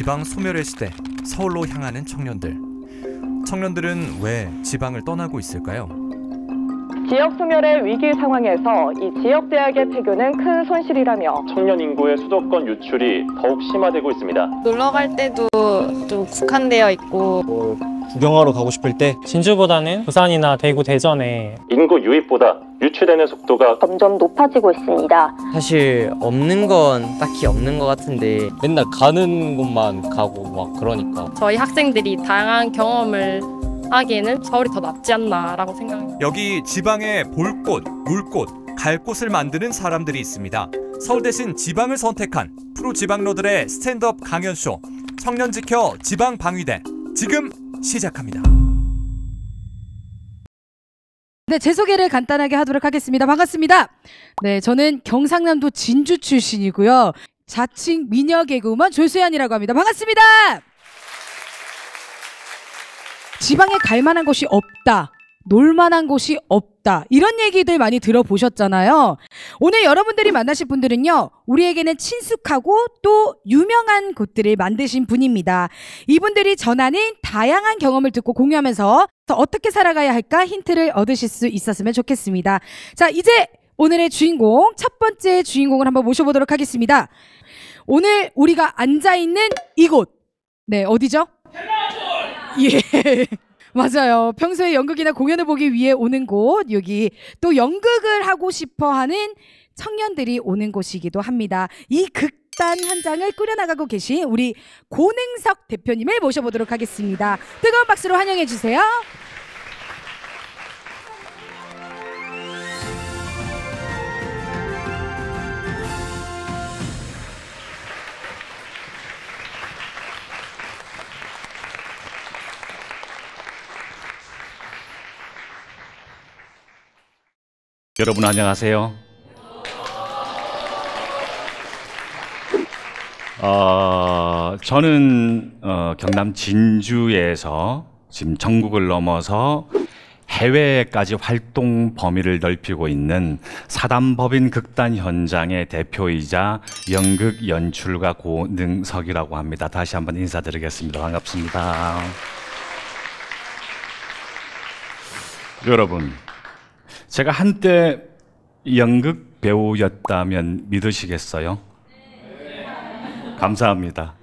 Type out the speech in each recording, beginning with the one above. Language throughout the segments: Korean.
지방 소멸의 시대, 서울로 향하는 청년들. 청년들은 왜 지방을 떠나고 있을까요? 지역 소멸의 위기 상황에서 이 지역 대학의 폐교는 큰 손실이라며 청년 인구의 수도권 유출이 더욱 심화되고 있습니다. 놀러 갈 때도 좀 국한되어 있고 구경하러 가고 싶을 때 진주보다는 부산이나 대구, 대전에 인구 유입보다 유출되는 속도가 점점 높아지고 있습니다. 사실 없는 건 딱히 없는 것 같은데 맨날 가는 곳만 가고 막 그러니까 저희 학생들이 다양한 경험을 하기에는 서울이 더 낫지 않나라고 생각합니다. 여기 지방에 볼 곳, 물 곳, 갈 곳을 만드는 사람들이 있습니다. 서울 대신 지방을 선택한 프로 지방러들의 스탠드업 강연쇼 청년 지켜 지방 방위대 지금 시작합니다. 네, 제 소개를 간단하게 하도록 하겠습니다. 반갑습니다. 네, 저는 경상남도 진주 출신이고요. 자칭 미녀 개그우먼 조수연이라고 합니다. 반갑습니다. 지방에 갈 만한 곳이 없다. 놀 만한 곳이 없다. 이런 얘기들 많이 들어보셨잖아요. 오늘 여러분들이 만나실 분들은요, 우리에게는 친숙하고 또 유명한 곳들을 만드신 분입니다. 이분들이 전하는 다양한 경험을 듣고 공유하면서 어떻게 살아가야 할까 힌트를 얻으실 수 있었으면 좋겠습니다. 자, 이제 오늘의 주인공, 첫 번째 주인공을 한번 모셔보도록 하겠습니다. 오늘 우리가 앉아있는 이곳, 네, 어디죠? 예. 맞아요. 평소에 연극이나 공연을 보기 위해 오는 곳, 여기 또 연극을 하고 싶어 하는 청년들이 오는 곳이기도 합니다. 이 극단 현장을 꾸려나가고 계신 우리 고능석 대표님을 모셔보도록 하겠습니다. 뜨거운 박수로 환영해 주세요. 여러분 안녕하세요. 저는 경남 진주에서 지금 전국을 넘어서 해외까지 활동 범위를 넓히고 있는 사단법인 극단 현장의 대표이자 연극 연출가 고능석이라고 합니다. 다시 한번 인사드리겠습니다. 반갑습니다. 여러분, 제가 한때 연극 배우였다면 믿으시겠어요? 감사합니다.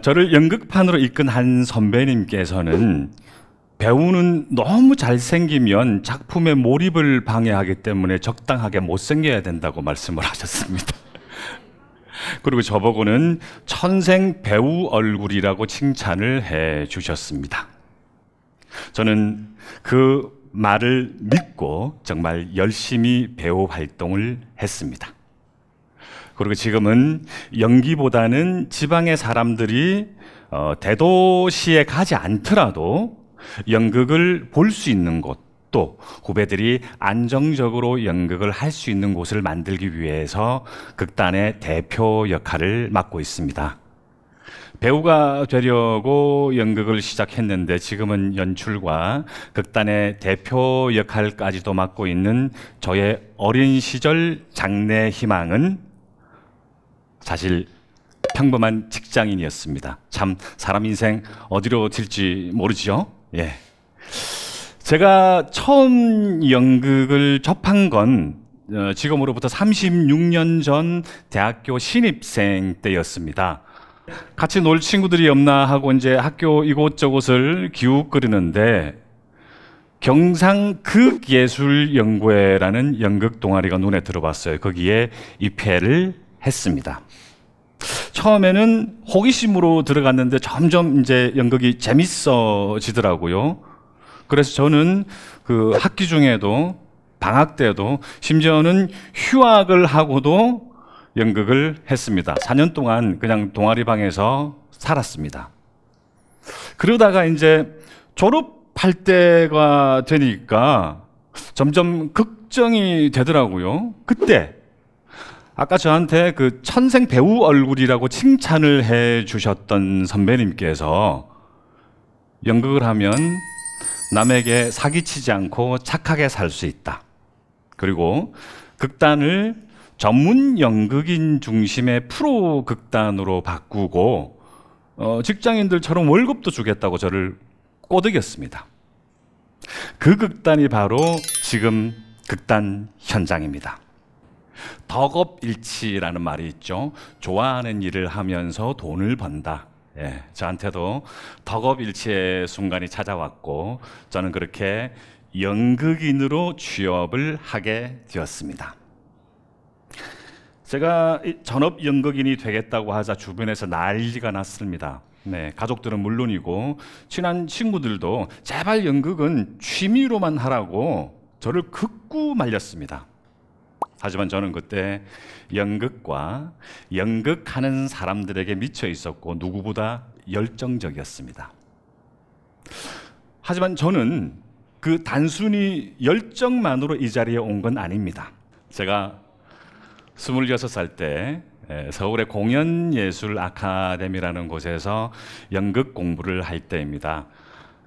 저를 연극판으로 이끈 한 선배님께서는 배우는 너무 잘생기면 작품의 몰입을 방해하기 때문에 적당하게 못생겨야 된다고 말씀을 하셨습니다. 그리고 저보고는 천생 배우 얼굴이라고 칭찬을 해 주셨습니다. 저는 그 말을 믿고 정말 열심히 배우 활동을 했습니다. 그리고 지금은 연기보다는 지방의 사람들이 대도시에 가지 않더라도 연극을 볼 수 있는 곳, 또 후배들이 안정적으로 연극을 할 수 있는 곳을 만들기 위해서 극단의 대표 역할을 맡고 있습니다. 배우가 되려고 연극을 시작했는데 지금은 연출과 극단의 대표 역할까지도 맡고 있는 저의 어린 시절 장래 희망은 사실 평범한 직장인이었습니다. 참 사람 인생 어디로 튈지 모르죠. 예. 제가 처음 연극을 접한 건 지금으로부터 36년 전 대학교 신입생 때였습니다. 같이 놀 친구들이 없나 하고 이제 학교 이곳저곳을 기웃거리는데 경상극예술연구회라는 연극 동아리가 눈에 들어왔어요. 거기에 입회를 했습니다. 처음에는 호기심으로 들어갔는데 점점 이제 연극이 재밌어지더라고요. 그래서 저는 그 학기 중에도 방학 때도 심지어는 휴학을 하고도 연극을 했습니다. 4년 동안 그냥 동아리방에서 살았습니다. 그러다가 이제 졸업할 때가 되니까 점점 걱정이 되더라고요. 그때 아까 저한테 그 천생 배우 얼굴이라고 칭찬을 해 주셨던 선배님께서 연극을 하면 남에게 사기치지 않고 착하게 살 수 있다. 그리고 극단을 전문 연극인 중심의 프로 극단으로 바꾸고 직장인들처럼 월급도 주겠다고 저를 꼬드겼습니다. 그 극단이 바로 지금 극단 현장입니다. 덕업일치라는 말이 있죠. 좋아하는 일을 하면서 돈을 번다. 예, 저한테도 덕업일치의 순간이 찾아왔고 저는 그렇게 연극인으로 취업을 하게 되었습니다. 제가 전업 연극인이 되겠다고 하자 주변에서 난리가 났습니다. 네, 가족들은 물론이고 친한 친구들도 제발 연극은 취미로만 하라고 저를 극구 말렸습니다. 하지만 저는 그때 연극과 연극하는 사람들에게 미쳐 있었고 누구보다 열정적이었습니다. 하지만 저는 그 단순히 열정만으로 이 자리에 온 건 아닙니다. 제가 26살 때 서울의 공연예술아카데미라는 곳에서 연극 공부를 할 때입니다.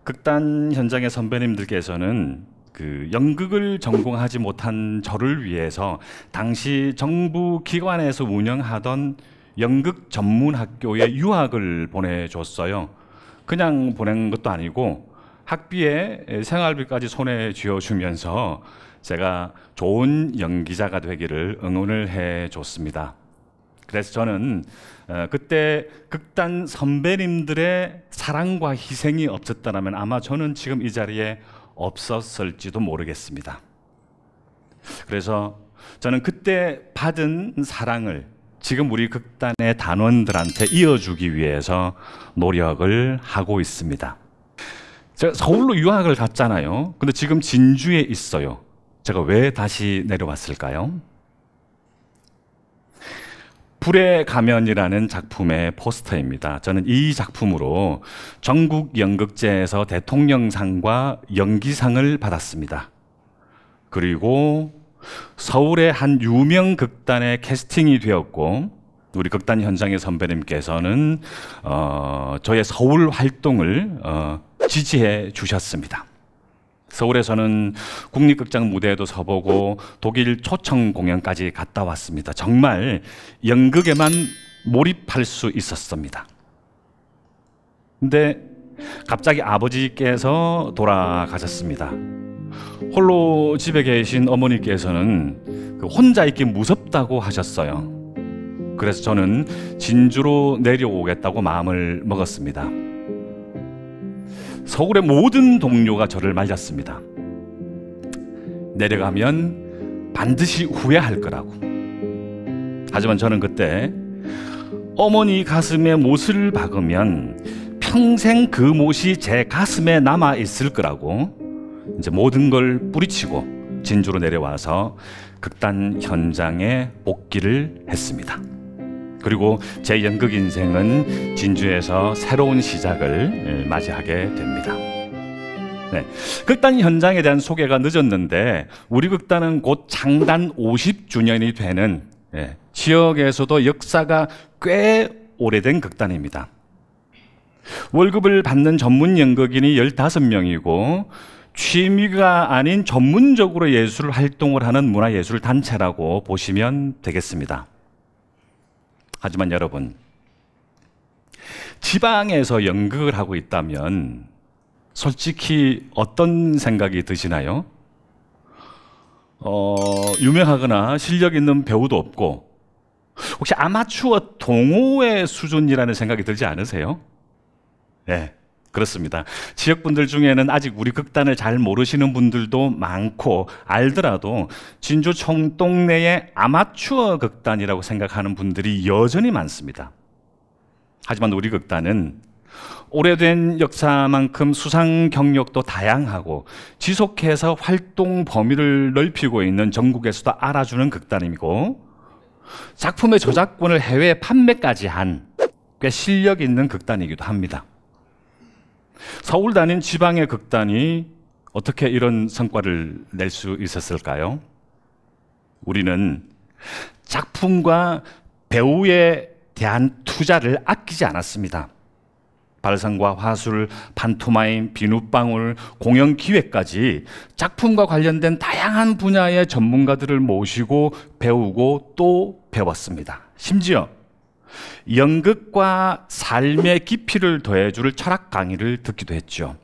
극단 현장의 선배님들께서는 그 연극을 전공하지 못한 저를 위해서 당시 정부 기관에서 운영하던 연극 전문 학교에 유학을 보내줬어요. 그냥 보낸 것도 아니고 학비에 생활비까지 손에 쥐어주면서 제가 좋은 연기자가 되기를 응원을 해줬습니다. 그래서 저는 그때 극단 선배님들의 사랑과 희생이 없었다면 아마 저는 지금 이 자리에 없었을지도 모르겠습니다. 그래서 저는 그때 받은 사랑을 지금 우리 극단의 단원들한테 이어주기 위해서 노력을 하고 있습니다. 제가 서울로 유학을 갔잖아요. 근데 지금 진주에 있어요. 제가 왜 다시 내려왔을까요? 불의 가면이라는 작품의 포스터입니다. 저는 이 작품으로 전국 연극제에서 대통령상과 연기상을 받았습니다. 그리고 서울의 한 유명 극단에 캐스팅이 되었고 우리 극단 현장의 선배님께서는 저의 서울 활동을 지지해 주셨습니다. 서울에서는 국립극장 무대에도 서보고 독일 초청 공연까지 갔다 왔습니다. 정말 연극에만 몰입할 수 있었습니다. 근데 갑자기 아버지께서 돌아가셨습니다. 홀로 집에 계신 어머니께서는 혼자 있기 무섭다고 하셨어요. 그래서 저는 진주로 내려오겠다고 마음을 먹었습니다. 서울의 모든 동료가 저를 말렸습니다. 내려가면 반드시 후회할 거라고. 하지만 저는 그때 어머니 가슴에 못을 박으면 평생 그 못이 제 가슴에 남아 있을 거라고 이제 모든 걸 뿌리치고 진주로 내려와서 극단 현장에 복귀를 했습니다. 그리고 제 연극 인생은 진주에서 새로운 시작을 맞이하게 됩니다. 네, 극단 현장에 대한 소개가 늦었는데 우리 극단은 곧 창단 50주년이 되는 지역에서도 역사가 꽤 오래된 극단입니다. 월급을 받는 전문 연극인이 15명이고 취미가 아닌 전문적으로 예술 활동을 하는 문화예술 단체라고 보시면 되겠습니다. 하지만 여러분, 지방에서 연극을 하고 있다면 솔직히 어떤 생각이 드시나요? 유명하거나 실력 있는 배우도 없고 혹시 아마추어 동호회 수준이라는 생각이 들지 않으세요? 네, 그렇습니다. 지역분들 중에는 아직 우리 극단을 잘 모르시는 분들도 많고 알더라도 진주 총동네의 아마추어 극단이라고 생각하는 분들이 여전히 많습니다. 하지만 우리 극단은 오래된 역사만큼 수상 경력도 다양하고 지속해서 활동 범위를 넓히고 있는 전국에서도 알아주는 극단이고 작품의 저작권을 해외 판매까지 한 꽤 실력 있는 극단이기도 합니다. 서울 다닌 지방의 극단이 어떻게 이런 성과를 낼 수 있었을까요? 우리는 작품과 배우에 대한 투자를 아끼지 않았습니다. 발성과 화술, 판토마임, 비눗방울, 공연 기획까지 작품과 관련된 다양한 분야의 전문가들을 모시고 배우고 또 배웠습니다. 심지어 연극과 삶의 깊이를 더해줄 철학 강의를 듣기도 했죠.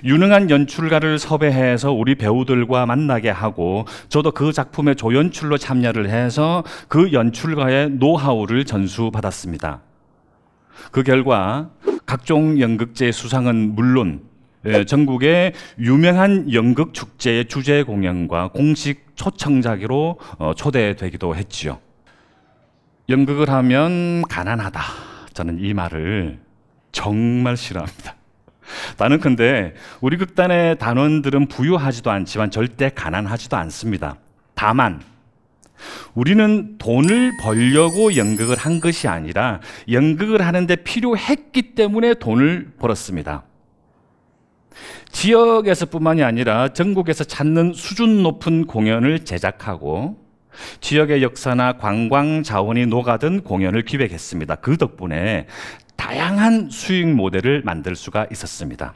유능한 연출가를 섭외해서 우리 배우들과 만나게 하고 저도 그 작품의 조연출로 참여를 해서 그 연출가의 노하우를 전수받았습니다. 그 결과 각종 연극제 수상은 물론 전국의 유명한 연극 축제의 주제 공연과 공식 초청자기로 초대되기도 했지요. 연극을 하면 가난하다. 저는 이 말을 정말 싫어합니다. 나는 근데 우리 극단의 단원들은 부유하지도 않지만 절대 가난하지도 않습니다. 다만 우리는 돈을 벌려고 연극을 한 것이 아니라 연극을 하는데 필요했기 때문에 돈을 벌었습니다. 지역에서뿐만이 아니라 전국에서 찾는 수준 높은 공연을 제작하고 지역의 역사나 관광 자원이 녹아든 공연을 기획했습니다. 그 덕분에 다양한 수익 모델을 만들 수가 있었습니다.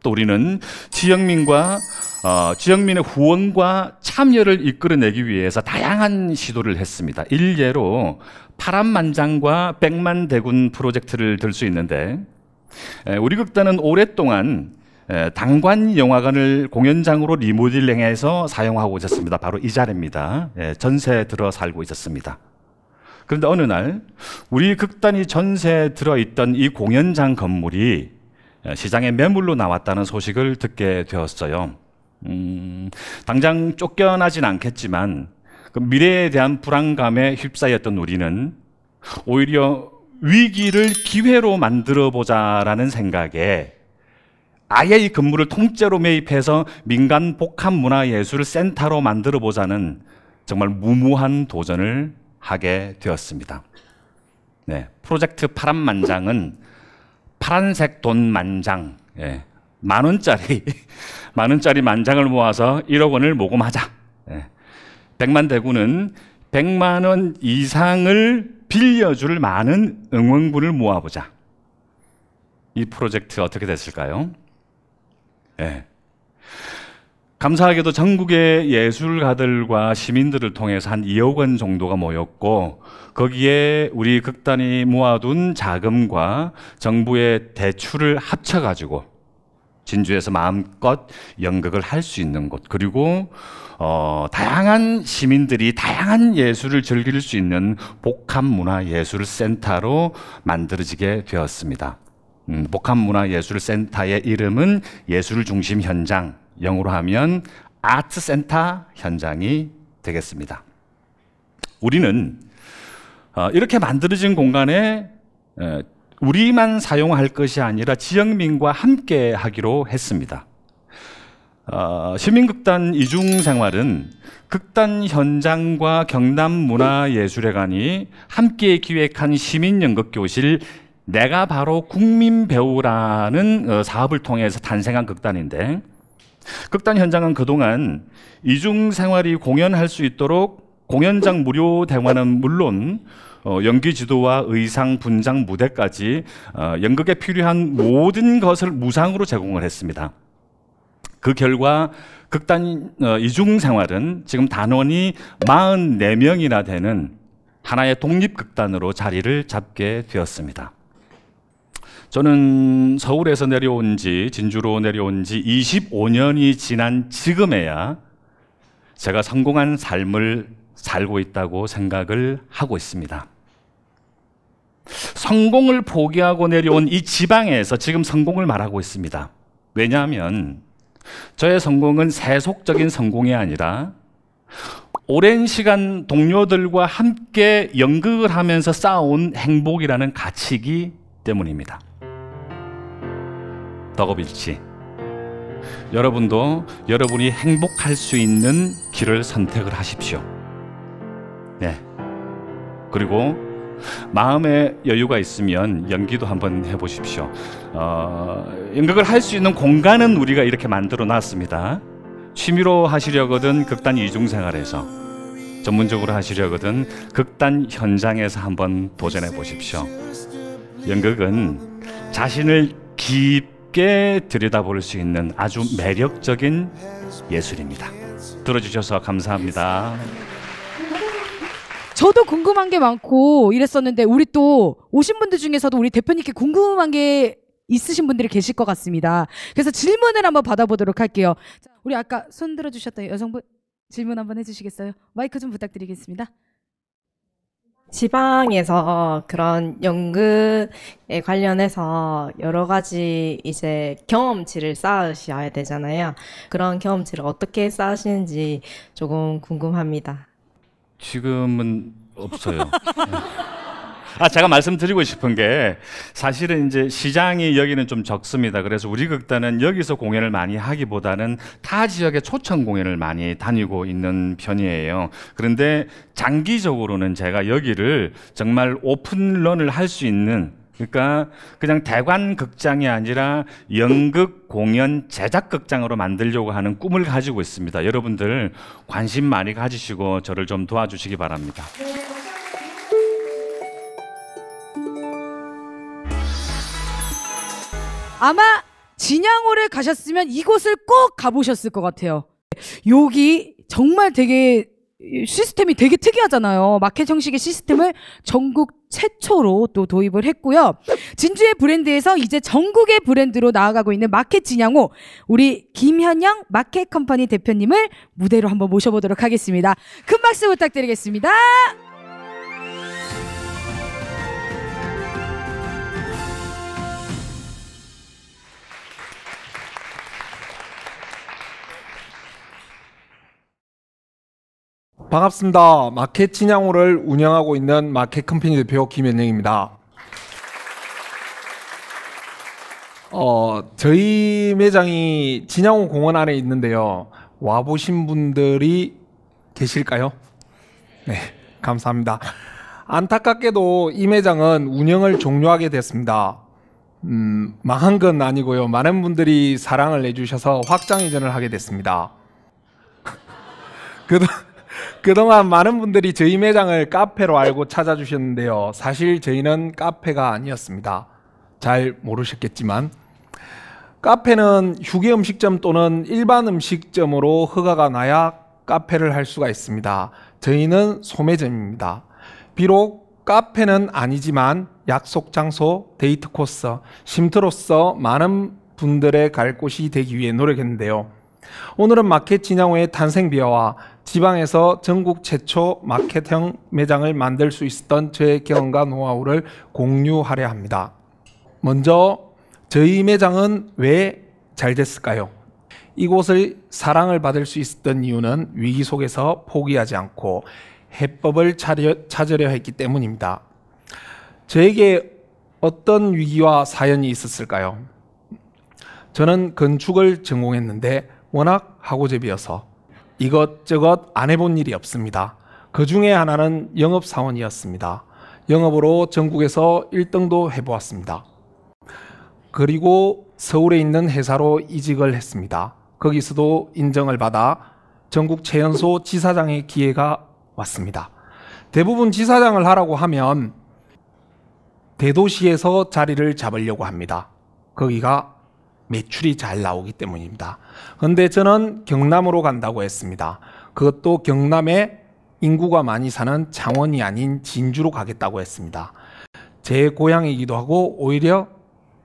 또 우리는 지역민의 후원과 참여를 이끌어내기 위해서 다양한 시도를 했습니다. 일례로 파란만장과 백만대군 프로젝트를 들 수 있는데 우리 극단은 오랫동안 당관영화관을 공연장으로 리모델링해서 사용하고 있었습니다. 바로 이 자리입니다. 전세 들어 살고 있었습니다. 그런데 어느 날 우리 극단이 전세에 들어있던 이 공연장 건물이 시장에 매물로 나왔다는 소식을 듣게 되었어요. 당장 쫓겨나진 않겠지만 그 미래에 대한 불안감에 휩싸였던 우리는 오히려 위기를 기회로 만들어 보자라는 생각에 아예 이 건물을 통째로 매입해서 민간 복합문화예술센터로 만들어 보자는 정말 무모한 도전을 하게 되었습니다. 네, 프로젝트 파란만장은 파란색 돈 만장, 만 원짜리 만장을 모아서 1억 원을 모금하자. 백만대군은 100만 원 이상을 빌려줄 많은 응원군을 모아보자. 이 프로젝트 어떻게 됐을까요? 감사하게도 전국의 예술가들과 시민들을 통해서 한 2억 원 정도가 모였고 거기에 우리 극단이 모아둔 자금과 정부의 대출을 합쳐가지고 진주에서 마음껏 연극을 할 수 있는 곳, 그리고 다양한 시민들이 다양한 예술을 즐길 수 있는 복합문화예술센터로 만들어지게 되었습니다. 복합문화예술센터의 이름은 예술중심현장, 영어로 하면 아트센터 현장이 되겠습니다. 우리는 이렇게 만들어진 공간에 우리만 사용할 것이 아니라 지역민과 함께 하기로 했습니다. 시민극단 이중생활은 극단 현장과 경남문화예술회관이 함께 기획한 시민연극교실 내가 바로 국민배우라는 사업을 통해서 탄생한 극단인데, 극단 현장은 그동안 이중생활이 공연할 수 있도록 공연장 무료 대관은 물론 연기 지도와 의상, 분장, 무대까지 연극에 필요한 모든 것을 무상으로 제공을 했습니다. 그 결과 극단 이중생활은 지금 단원이 44명이나 되는 하나의 독립극단으로 자리를 잡게 되었습니다. 저는 서울에서 내려온 지, 진주로 내려온 지 25년이 지난 지금에야 제가 성공한 삶을 살고 있다고 생각을 하고 있습니다. 성공을 포기하고 내려온 이 지방에서 지금 성공을 말하고 있습니다. 왜냐하면 저의 성공은 세속적인 성공이 아니라 오랜 시간 동료들과 함께 연극을 하면서 쌓아온 행복이라는 가치이기 때문입니다. 덕업일치, 여러분도 여러분이 행복할 수 있는 길을 선택을 하십시오. 네. 그리고 마음에 여유가 있으면 연기도 한번 해보십시오. 연극을 할 수 있는 공간은 우리가 이렇게 만들어 놨습니다. 취미로 하시려거든 극단 이중생활에서, 전문적으로 하시려거든 극단 현장에서 한번 도전해 보십시오. 연극은 자신을 깊게 들여다볼 수 있는 아주 매력적인 예술입니다. 들어주셔서 감사합니다. 저도 궁금한 게 많고 이랬었는데 우리 또 오신 분들 중에서도 우리 대표님께 궁금한 게 있으신 분들이 계실 것 같습니다. 그래서 질문을 한번 받아보도록 할게요. 자, 우리 아까 손 들어주셨던 여성분 질문 한번 해주시겠어요? 마이크 좀 부탁드리겠습니다. 지방에서 그런 연극에 관련해서 여러 가지 이제 경험치를 쌓으셔야 되잖아요. 그런 경험치를 어떻게 쌓으시는지 조금 궁금합니다. 지금은 없어요. 제가 말씀드리고 싶은 게 사실은 이제 시장이 여기는 좀 적습니다. 그래서 우리 극단은 여기서 공연을 많이 하기보다는 타 지역에 초청 공연을 많이 다니고 있는 편이에요. 그런데 장기적으로는 제가 여기를 정말 오픈런을 할 수 있는, 그러니까 그냥 대관 극장이 아니라 연극 공연 제작 극장으로 만들려고 하는 꿈을 가지고 있습니다. 여러분들 관심 많이 가지시고 저를 좀 도와주시기 바랍니다. 아마 진양호를 가셨으면 이곳을 꼭 가보셨을 것 같아요. 여기 정말 되게 시스템이 되게 특이하잖아요. 마켓 형식의 시스템을 전국 최초로 또 도입을 했고요. 진주의 브랜드에서 이제 전국의 브랜드로 나아가고 있는 마켓 진양호, 우리 김현영 마켓 컴퍼니 대표님을 무대로 한번 모셔보도록 하겠습니다. 큰 박수 부탁드리겠습니다. 반갑습니다. 마켓 진양호를 운영하고 있는 마켓 컴퍼니 대표 김현영입니다. 저희 매장이 진양호 공원 안에 있는데요. 와보신 분들이 계실까요? 네, 감사합니다. 안타깝게도 이 매장은 운영을 종료하게 됐습니다. 망한 건 아니고요. 많은 분들이 사랑을 내주셔서 확장 이전을 하게 됐습니다. 그동안 많은 분들이 저희 매장을 카페로 알고 찾아주셨는데요. 사실 저희는 카페가 아니었습니다. 잘 모르셨겠지만 카페는 휴게 음식점 또는 일반 음식점으로 허가가 나야 카페를 할 수가 있습니다. 저희는 소매점입니다. 비록 카페는 아니지만 약속 장소, 데이트 코스, 쉼터로서 많은 분들의 갈 곳이 되기 위해 노력했는데요. 오늘은 마켓 진양호의 탄생 비화와 지방에서 전국 최초 마켓형 매장을 만들 수 있었던 저의 경험과 노하우를 공유하려 합니다. 먼저 저희 매장은 왜 잘 됐을까요? 이곳을 사랑을 받을 수 있었던 이유는 위기 속에서 포기하지 않고 해법을 찾으려 했기 때문입니다. 저에게 어떤 위기와 사연이 있었을까요? 저는 건축을 전공했는데 워낙 하고제비여서 이것저것 안 해본 일이 없습니다. 그 중에 하나는 영업사원이었습니다. 영업으로 전국에서 1등도 해보았습니다. 그리고 서울에 있는 회사로 이직을 했습니다. 거기서도 인정을 받아 전국 최연소 지사장의 기회가 왔습니다. 대부분 지사장을 하라고 하면 대도시에서 자리를 잡으려고 합니다. 거기가 매출이 잘 나오기 때문입니다. 그런데 저는 경남으로 간다고 했습니다. 그것도 경남에 인구가 많이 사는 창원이 아닌 진주로 가겠다고 했습니다. 제 고향이기도 하고 오히려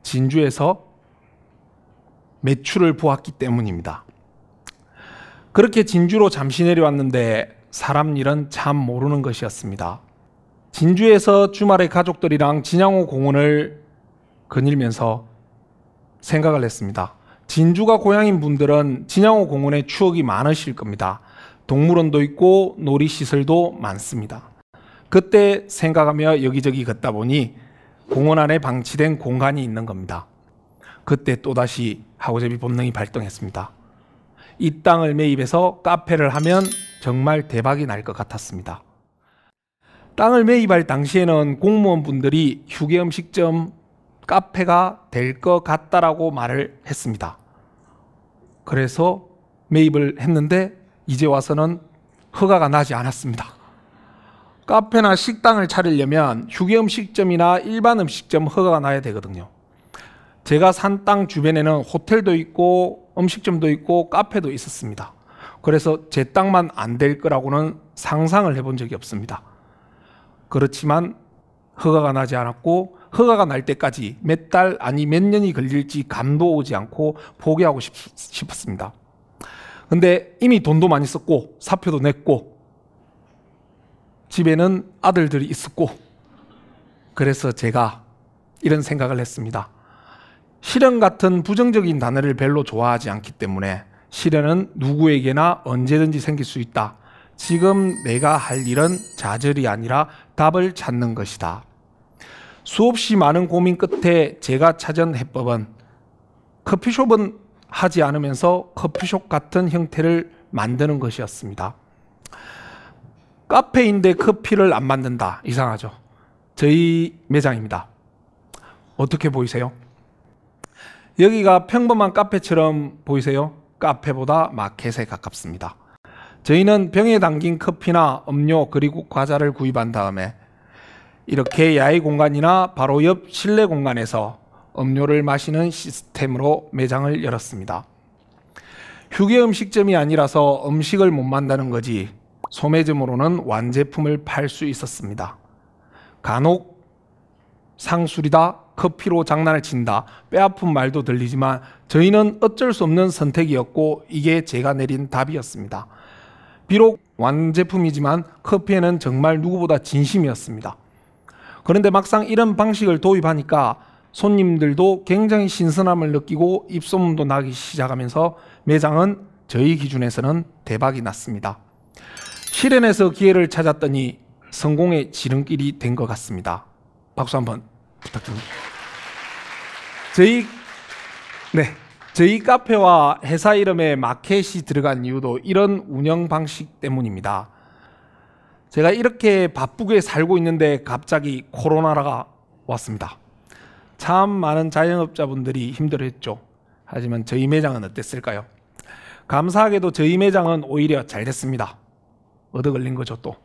진주에서 매출을 보았기 때문입니다. 그렇게 진주로 잠시 내려왔는데 사람 일은 참 모르는 것이었습니다. 진주에서 주말에 가족들이랑 진양호 공원을 거닐면서 생각을 했습니다. 진주가 고향인 분들은 진양호 공원에 추억이 많으실 겁니다. 동물원도 있고 놀이시설도 많습니다. 그때 생각하며 여기저기 걷다 보니 공원 안에 방치된 공간이 있는 겁니다. 그때 또다시 하고제비 본능이 발동했습니다. 이 땅을 매입해서 카페를 하면 정말 대박이 날 것 같았습니다. 땅을 매입할 당시에는 공무원분들이 휴게 음식점 카페가 될 것 같다라고 말을 했습니다. 그래서 매입을 했는데 이제 와서는 허가가 나지 않았습니다. 카페나 식당을 차리려면 휴게 음식점이나 일반 음식점 허가가 나야 되거든요. 제가 산 땅 주변에는 호텔도 있고 음식점도 있고 카페도 있었습니다. 그래서 제 땅만 안 될 거라고는 상상을 해본 적이 없습니다. 그렇지만 허가가 나지 않았고 허가가 날 때까지 몇 달 아니 몇 년이 걸릴지 감도 오지 않고 포기하고 싶었습니다. 근데 이미 돈도 많이 썼고 사표도 냈고 집에는 아들들이 있었고 그래서 제가 이런 생각을 했습니다. 시련 같은 부정적인 단어를 별로 좋아하지 않기 때문에 시련은 누구에게나 언제든지 생길 수 있다. 지금 내가 할 일은 좌절이 아니라 답을 찾는 것이다. 수없이 많은 고민 끝에 제가 찾은 해법은 커피숍은 하지 않으면서 커피숍 같은 형태를 만드는 것이었습니다. 카페인데 커피를 안 만든다. 이상하죠? 저희 매장입니다. 어떻게 보이세요? 여기가 평범한 카페처럼 보이세요? 카페보다 마켓에 가깝습니다. 저희는 병에 담긴 커피나 음료 그리고 과자를 구입한 다음에 이렇게 야외 공간이나 바로 옆 실내 공간에서 음료를 마시는 시스템으로 매장을 열었습니다. 휴게 음식점이 아니라서 음식을 못 만드는 거지 소매점으로는 완제품을 팔 수 있었습니다. 간혹 상술이다, 커피로 장난을 친다, 뼈아픈 말도 들리지만 저희는 어쩔 수 없는 선택이었고 이게 제가 내린 답이었습니다. 비록 완제품이지만 커피에는 정말 누구보다 진심이었습니다. 그런데 막상 이런 방식을 도입하니까 손님들도 굉장히 신선함을 느끼고 입소문도 나기 시작하면서 매장은 저희 기준에서는 대박이 났습니다. 실현에서 기회를 찾았더니 성공의 지름길이 된 것 같습니다. 박수 한번 부탁드립니다. 저희 카페와 회사 이름에 마켓이 들어간 이유도 이런 운영 방식 때문입니다. 제가 이렇게 바쁘게 살고 있는데 갑자기 코로나가 왔습니다. 참 많은 자영업자분들이 힘들어했죠. 하지만 저희 매장은 어땠을까요? 감사하게도 저희 매장은 오히려 잘 됐습니다. 얻어 걸린 거죠 또.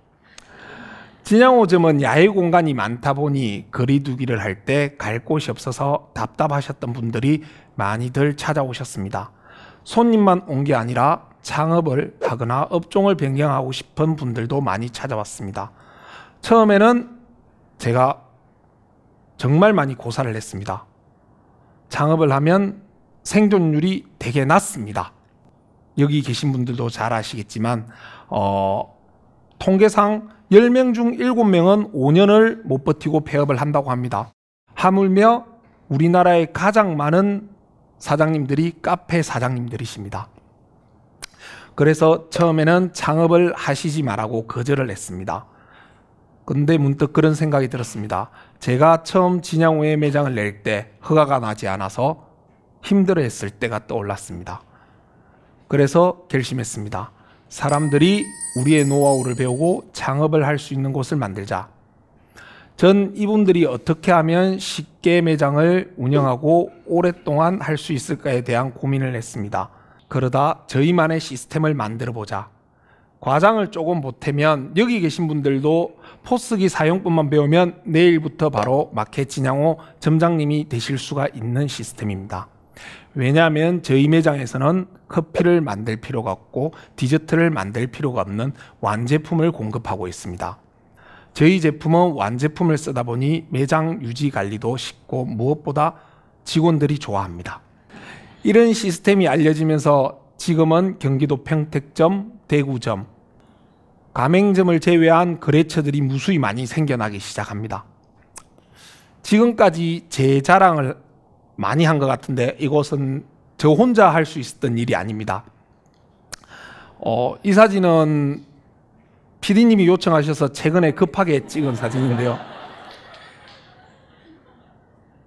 진양호점은 야외 공간이 많다 보니 거리두기를 할 때 갈 곳이 없어서 답답하셨던 분들이 많이들 찾아오셨습니다. 손님만 온 게 아니라 창업을 하거나 업종을 변경하고 싶은 분들도 많이 찾아왔습니다. 처음에는 제가 정말 많이 고사를 했습니다. 창업을 하면 생존율이 되게 낮습니다. 여기 계신 분들도 잘 아시겠지만 통계상 10명 중 7명은 5년을 못 버티고 폐업을 한다고 합니다. 하물며 우리나라에 가장 많은 사장님들이 카페 사장님들이십니다. 그래서 처음에는 창업을 하시지 말라고 거절을 했습니다. 근데 문득 그런 생각이 들었습니다. 제가 처음 진양호의 매장을 낼 때 허가가 나지 않아서 힘들어했을 때가 떠올랐습니다. 그래서 결심했습니다. 사람들이 우리의 노하우를 배우고 창업을 할 수 있는 곳을 만들자. 전 이분들이 어떻게 하면 쉽게 매장을 운영하고 오랫동안 할 수 있을까에 대한 고민을 했습니다. 그러다 저희만의 시스템을 만들어 보자. 과장을 조금 보태면 여기 계신 분들도 포스기 사용법만 배우면 내일부터 바로 마켓 진양호 점장님이 되실 수가 있는 시스템입니다. 왜냐하면 저희 매장에서는 커피를 만들 필요가 없고 디저트를 만들 필요가 없는 완제품을 공급하고 있습니다. 저희 제품은 완제품을 쓰다 보니 매장 유지 관리도 쉽고 무엇보다 직원들이 좋아합니다. 이런 시스템이 알려지면서 지금은 경기도 평택점, 대구점, 가맹점을 제외한 거래처들이 무수히 많이 생겨나기 시작합니다. 지금까지 제 자랑을 많이 한 것 같은데 이것은 저 혼자 할 수 있었던 일이 아닙니다. 이 사진은 PD님이 요청하셔서 최근에 급하게 찍은 사진인데요.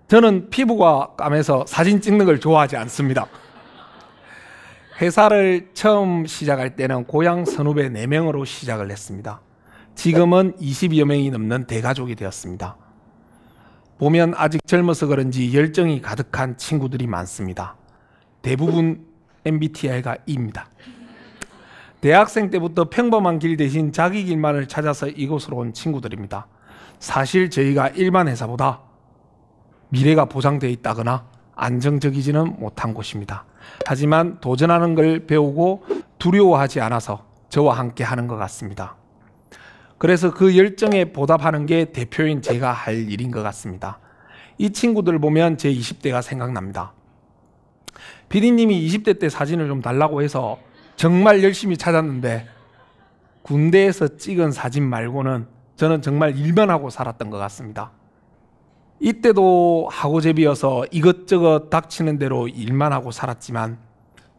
저는 피부가 까매서 사진 찍는 걸 좋아하지 않습니다. 회사를 처음 시작할 때는 고향 선후배 4명으로 시작을 했습니다. 지금은 20여 명이 넘는 대가족이 되었습니다. 보면 아직 젊어서 그런지 열정이 가득한 친구들이 많습니다. 대부분 MBTI가 E입니다. 대학생 때부터 평범한 길 대신 자기 길만을 찾아서 이곳으로 온 친구들입니다. 사실 저희가 일반 회사보다 미래가 보장되어 있다거나 안정적이지는 못한 곳입니다. 하지만 도전하는 걸 배우고 두려워하지 않아서 저와 함께 하는 것 같습니다. 그래서 그 열정에 보답하는 게 대표인 제가 할 일인 것 같습니다. 이 친구들 보면 제 20대가 생각납니다. PD님이 20대 때 사진을 좀 달라고 해서 정말 열심히 찾았는데 군대에서 찍은 사진 말고는 저는 정말 일만 하고 살았던 것 같습니다. 이때도 하고제비여서 이것저것 닥치는 대로 일만 하고 살았지만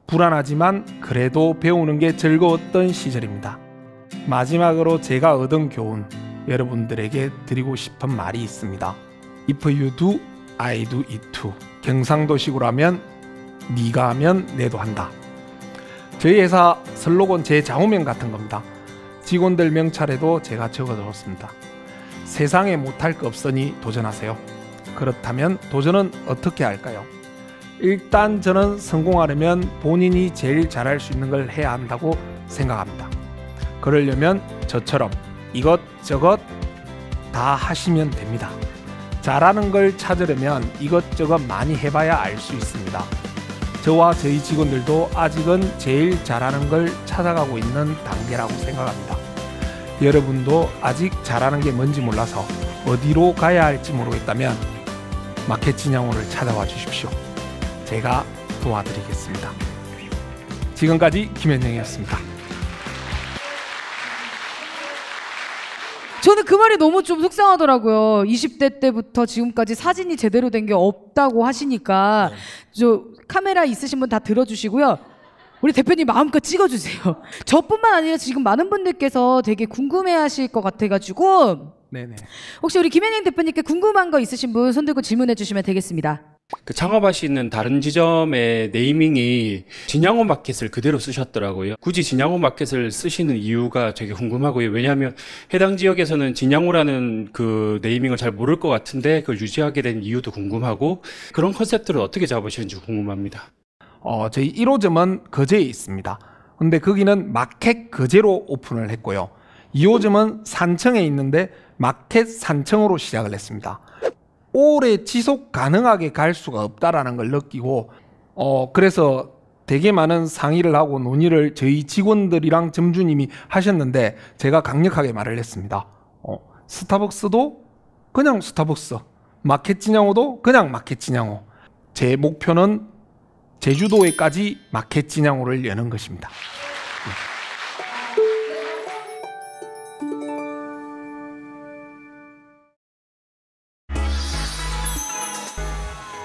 불안하지만 그래도 배우는 게 즐거웠던 시절입니다. 마지막으로 제가 얻은 교훈, 여러분들에게 드리고 싶은 말이 있습니다. If you do, I do it too. 경상도식으로 하면 네가 하면 내도 한다. 저희 회사 슬로건 제 좌우명 같은 겁니다. 직원들 명찰에도 제가 적어뒀습니다. 세상에 못할 거 없으니 도전하세요. 그렇다면 도전은 어떻게 할까요? 일단 저는 성공하려면 본인이 제일 잘할 수 있는 걸 해야 한다고 생각합니다. 그러려면 저처럼 이것저것 다 하시면 됩니다. 잘하는 걸 찾으려면 이것저것 많이 해봐야 알 수 있습니다. 저와 저희 직원들도 아직은 제일 잘하는 걸 찾아가고 있는 단계라고 생각합니다. 여러분도 아직 잘하는 게 뭔지 몰라서 어디로 가야 할지 모르겠다면 마켓 진양호를 찾아와 주십시오. 제가 도와드리겠습니다. 지금까지 김현영이었습니다. 저는 그 말이 너무 좀 속상하더라고요. 20대 때부터 지금까지 사진이 제대로 된 게 없다고 하시니까 저 카메라 있으신 분 다 들어주시고요. 우리 대표님 마음껏 찍어주세요. 저뿐만 아니라 지금 많은 분들께서 되게 궁금해하실 것 같아가지고 네네. 혹시 우리 김현영 대표님께 궁금한 거 있으신 분 손 들고 질문해 주시면 되겠습니다. 그 창업하시는 다른 지점의 네이밍이 진양호 마켓을 그대로 쓰셨더라고요. 굳이 진양호 마켓을 쓰시는 이유가 되게 궁금하고요. 왜냐하면 해당 지역에서는 진양호라는 그 네이밍을 잘 모를 것 같은데 그걸 유지하게 된 이유도 궁금하고 그런 컨셉들을 어떻게 잡으시는지 궁금합니다. 저희 1호점은 거제에 있습니다. 근데 거기는 마켓 거제로 오픈을 했고요. 2호점은 산청에 있는데 마켓 산청으로 시작을 했습니다. 오래 지속 가능하게 갈 수가 없다라는 걸 느끼고 그래서 되게 많은 상의를 하고 논의를 저희 직원들이랑 점주님이 하셨는데 제가 강력하게 말을 했습니다. 스타벅스도 그냥 스타벅스, 마켓 진양호도 그냥 마켓 진양호. 제 목표는 제주도에까지 마켓 진양호를 여는 것입니다.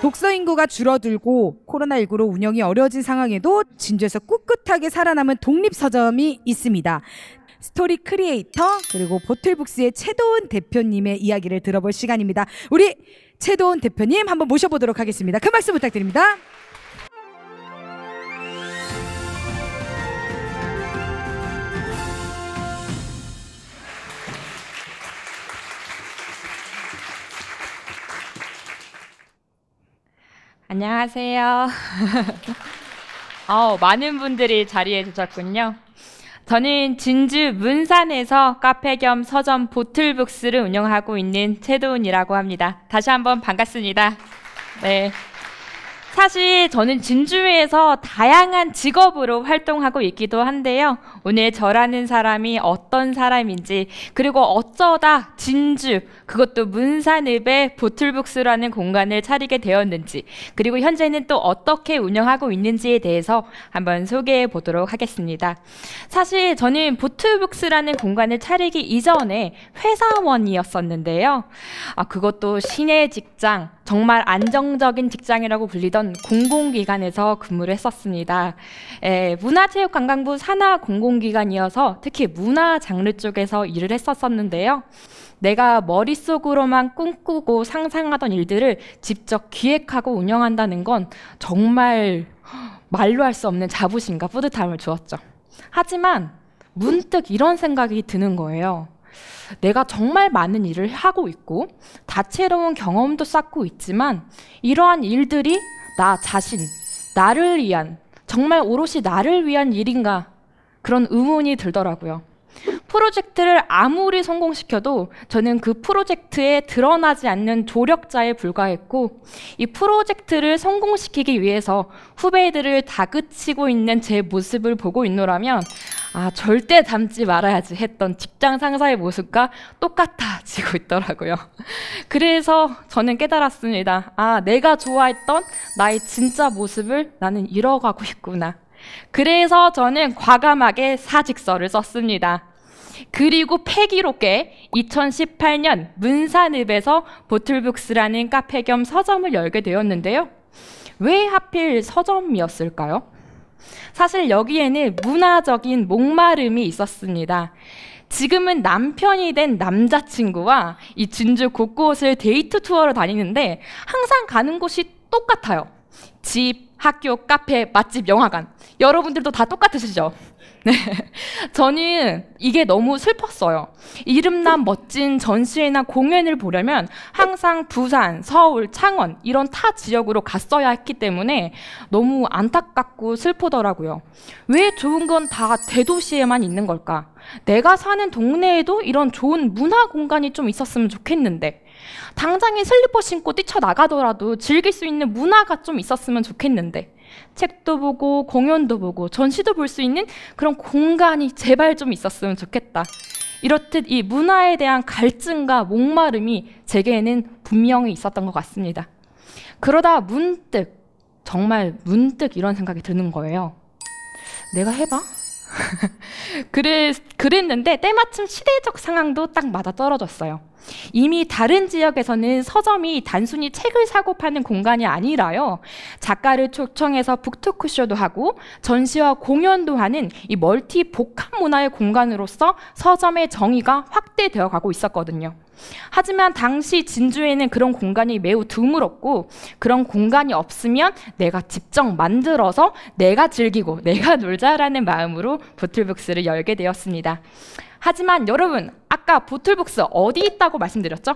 독서 인구가 줄어들고 코로나19로 운영이 어려워진 상황에도 진주에서 꿋꿋하게 살아남은 독립서점이 있습니다. 스토리 크리에이터 그리고 보틀북스의 최도훈 대표님의 이야기를 들어볼 시간입니다. 우리 최도훈 대표님 한번 모셔보도록 하겠습니다. 큰 박수 부탁드립니다. 안녕하세요. 많은 분들이 자리해 주셨군요. 저는 진주 문산에서 카페 겸 서점 보틀북스를 운영하고 있는 최도훈이라고 합니다. 다시 한번 반갑습니다. 네. 사실 저는 진주에서 다양한 직업으로 활동하고 있기도 한데요. 오늘 저라는 사람이 어떤 사람인지 그리고 어쩌다 진주 그것도 문산읍에 보틀북스라는 공간을 차리게 되었는지 그리고 현재는 또 어떻게 운영하고 있는지에 대해서 한번 소개해 보도록 하겠습니다. 사실 저는 보틀북스라는 공간을 차리기 이전에 회사원이었었는데요. 그것도 시내 직장 정말 안정적인 직장이라고 불리던 공공기관에서 근무를 했었습니다. 문화체육관광부 산하 공공기관이어서 특히 문화 장르 쪽에서 일을 했었는데요. 내가 머릿속으로만 꿈꾸고 상상하던 일들을 직접 기획하고 운영한다는 건 정말 말로 할 수 없는 자부심과 뿌듯함을 주었죠. 하지만 문득 이런 생각이 드는 거예요. 내가 정말 많은 일을 하고 있고 다채로운 경험도 쌓고 있지만 이러한 일들이 나 자신, 나를 위한 정말 오롯이 나를 위한 일인가? 그런 의문이 들더라고요. 프로젝트를 아무리 성공시켜도 저는 그 프로젝트에 드러나지 않는 조력자에 불과했고, 이 프로젝트를 성공시키기 위해서 후배들을 다그치고 있는 제 모습을 보고 있노라면 절대 닮지 말아야지 했던 직장 상사의 모습과 똑같아지고 있더라고요. 그래서 저는 깨달았습니다. 내가 좋아했던 나의 진짜 모습을 나는 잃어가고 있구나. 그래서 저는 과감하게 사직서를 썼습니다. 그리고 패기롭게 2018년 문산읍에서 보틀북스라는 카페 겸 서점을 열게 되었는데요. 왜 하필 서점이었을까요? 사실 여기에는 문화적인 목마름이 있었습니다. 지금은 남편이 된 남자친구와 이 진주 곳곳을 데이트 투어로 다니는데 항상 가는 곳이 똑같아요. 집, 학교, 카페, 맛집, 영화관. 여러분들도 다 똑같으시죠? 네. 저는 이게 너무 슬펐어요. 이름난 멋진 전시회나 공연을 보려면 항상 부산, 서울, 창원 이런 타 지역으로 갔어야 했기 때문에 너무 안타깝고 슬프더라고요. 왜 좋은 건 다 대도시에만 있는 걸까? 내가 사는 동네에도 이런 좋은 문화 공간이 좀 있었으면 좋겠는데, 당장에 슬리퍼 신고 뛰쳐나가더라도 즐길 수 있는 문화가 좀 있었으면 좋겠는데, 책도 보고 공연도 보고 전시도 볼 수 있는 그런 공간이 제발 좀 있었으면 좋겠다. 이렇듯 이 문화에 대한 갈증과 목마름이 제게는 분명히 있었던 것 같습니다. 그러다 문득, 정말 문득 이런 생각이 드는 거예요. 내가 해봐? 그랬는데 때마침 시대적 상황도 딱 맞아떨어졌어요. 이미 다른 지역에서는 서점이 단순히 책을 사고 파는 공간이 아니라요, 작가를 초청해서 북토크쇼도 하고 전시와 공연도 하는 이 멀티 복합 문화의 공간으로서 서점의 정의가 확대되어 가고 있었거든요. 하지만 당시 진주에는 그런 공간이 매우 드물었고, 그런 공간이 없으면 내가 직접 만들어서 내가 즐기고 내가 놀자라는 마음으로 보틀북스를 열게 되었습니다. 하지만 여러분, 아까 보틀북스 어디 있다고 말씀드렸죠?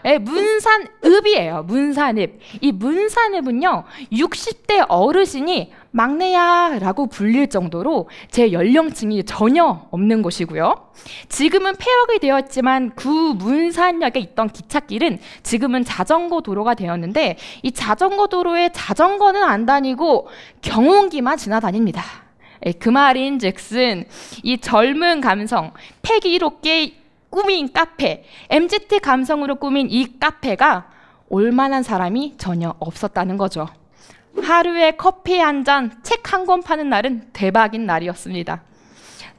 네, 문산읍이에요. 문산읍. 이 문산읍은요, 60대 어르신이 막내야 라고 불릴 정도로 제 연령층이 전혀 없는 곳이고요. 지금은 폐역이 되었지만 구 문산역에 있던 기찻길은 지금은 자전거 도로가 되었는데, 이 자전거 도로에 자전거는 안 다니고 경운기만 지나다닙니다. 그 말인즉슨 이 젊은 감성, 패기롭게 꾸민 카페, MZ 감성으로 꾸민 이 카페가 올만한 사람이 전혀 없었다는 거죠. 하루에 커피 한 잔, 책 한 권 파는 날은 대박인 날이었습니다.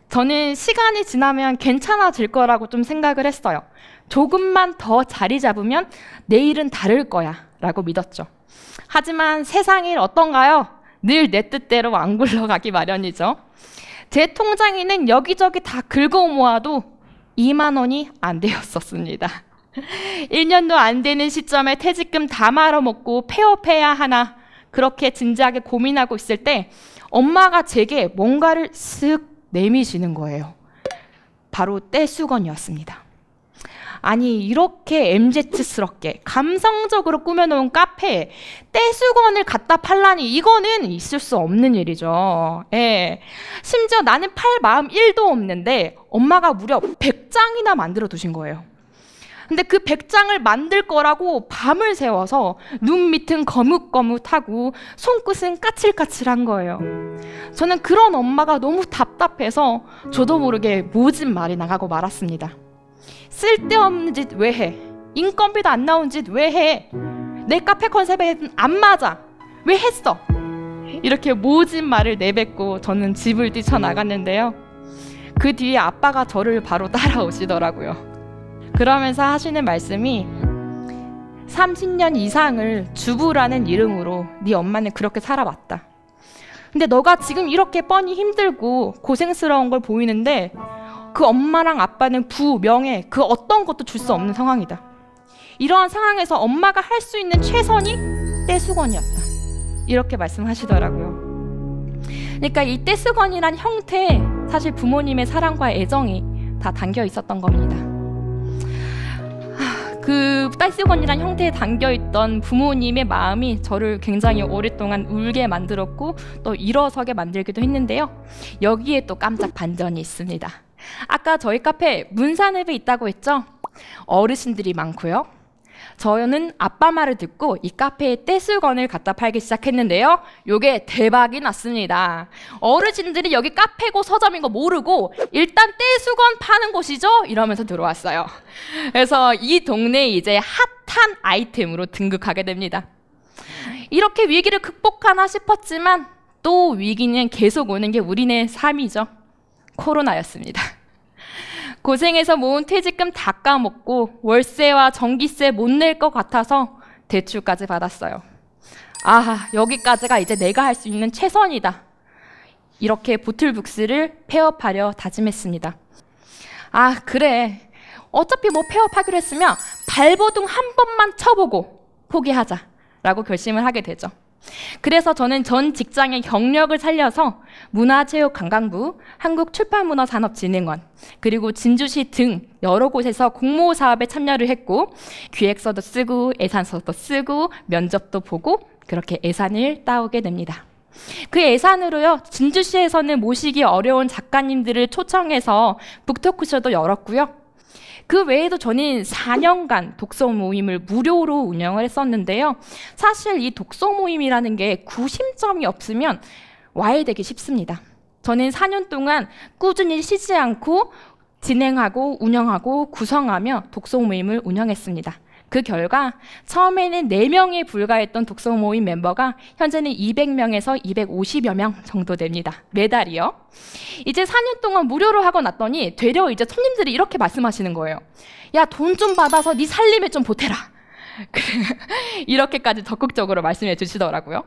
저는 시간이 지나면 괜찮아질 거라고 좀 생각을 했어요. 조금만 더 자리 잡으면 내일은 다를 거야 라고 믿었죠. 하지만 세상이 어떤가요? 늘 내 뜻대로 안 굴러가기 마련이죠. 제 통장에는 여기저기 다 긁어 모아도 2만 원이 안 되었었습니다. 1년도 안 되는 시점에 퇴직금 다 말아먹고 폐업해야 하나, 그렇게 진지하게 고민하고 있을 때 엄마가 제게 뭔가를 쓱 내미시는 거예요. 바로 떼수건이었습니다. 아니, 이렇게 MZ스럽게 감성적으로 꾸며놓은 카페에 떼수건을 갖다 팔라니, 이거는 있을 수 없는 일이죠. 예. 심지어 나는 팔 마음 1도 없는데 엄마가 무려 100장이나 만들어 두신 거예요. 근데 그 100장을 만들 거라고 밤을 새워서 눈 밑은 거뭇거뭇하고 손끝은 까칠까칠한 거예요. 저는 그런 엄마가 너무 답답해서 저도 모르게 모진 말이 나가고 말았습니다. 쓸데없는 짓 왜 해? 인건비도 안 나온 짓 왜 해? 내 카페 컨셉에 안 맞아. 왜 했어? 이렇게 모진 말을 내뱉고 저는 집을 뛰쳐나갔는데요. 그 뒤에 아빠가 저를 바로 따라오시더라고요. 그러면서 하시는 말씀이, 30년 이상을 주부라는 이름으로 네 엄마는 그렇게 살아왔다. 근데 너가 지금 이렇게 뻔히 힘들고 고생스러운 걸 보이는데 그 엄마랑 아빠는 부, 명예, 그 어떤 것도 줄 수 없는 상황이다. 이러한 상황에서 엄마가 할 수 있는 최선이 떼수건이었다. 이렇게 말씀하시더라고요. 그러니까 이 떼수건이란 형태에 사실 부모님의 사랑과 애정이 다 담겨 있었던 겁니다. 그 떼수건이란 형태에 담겨있던 부모님의 마음이 저를 굉장히 오랫동안 울게 만들었고 또 일어서게 만들기도 했는데요. 여기에 또 깜짝 반전이 있습니다. 아까 저희 카페 문산읍에 있다고 했죠? 어르신들이 많고요. 저는 아빠 말을 듣고 이 카페에 떼수건을 갖다 팔기 시작했는데요. 요게 대박이 났습니다. 어르신들이 여기 카페고 서점인 거 모르고 일단 떼수건 파는 곳이죠? 이러면서 들어왔어요. 그래서 이 동네에 이제 핫한 아이템으로 등극하게 됩니다. 이렇게 위기를 극복하나 싶었지만 또 위기는 계속 오는 게 우리네 삶이죠. 코로나였습니다. 고생해서 모은 퇴직금 다 까먹고 월세와 전기세 못 낼 것 같아서 대출까지 받았어요. 아, 여기까지가 이제 내가 할 수 있는 최선이다. 이렇게 보틀북스를 폐업하려 다짐했습니다. 아, 그래. 어차피 뭐 폐업하기로 했으면 발버둥 한 번만 쳐보고 포기하자라고 결심을 하게 되죠. 그래서 저는 전 직장의 경력을 살려서 문화체육관광부, 한국출판문화산업진흥원, 그리고 진주시 등 여러 곳에서 공모 사업에 참여를 했고 기획서도 쓰고 예산서도 쓰고 면접도 보고 그렇게 예산을 따오게 됩니다. 그 예산으로요, 진주시에서는 모시기 어려운 작가님들을 초청해서 북토크쇼도 열었고요. 그 외에도 저는 4년간 독서 모임을 무료로 운영을 했었는데요. 사실 이 독서 모임이라는 게 구심점이 없으면 와해되기 쉽습니다. 저는 4년 동안 꾸준히 쉬지 않고 진행하고 운영하고 구성하며 독서 모임을 운영했습니다. 그 결과 처음에는 4명에 불과했던 독서 모임 멤버가 현재는 200명에서 250여 명 정도 됩니다. 매달이요. 이제 4년 동안 무료로 하고 났더니 되려 이제 손님들이 이렇게 말씀하시는 거예요. 야, 돈 좀 받아서 네 살림에 좀 보태라. 이렇게까지 적극적으로 말씀해 주시더라고요.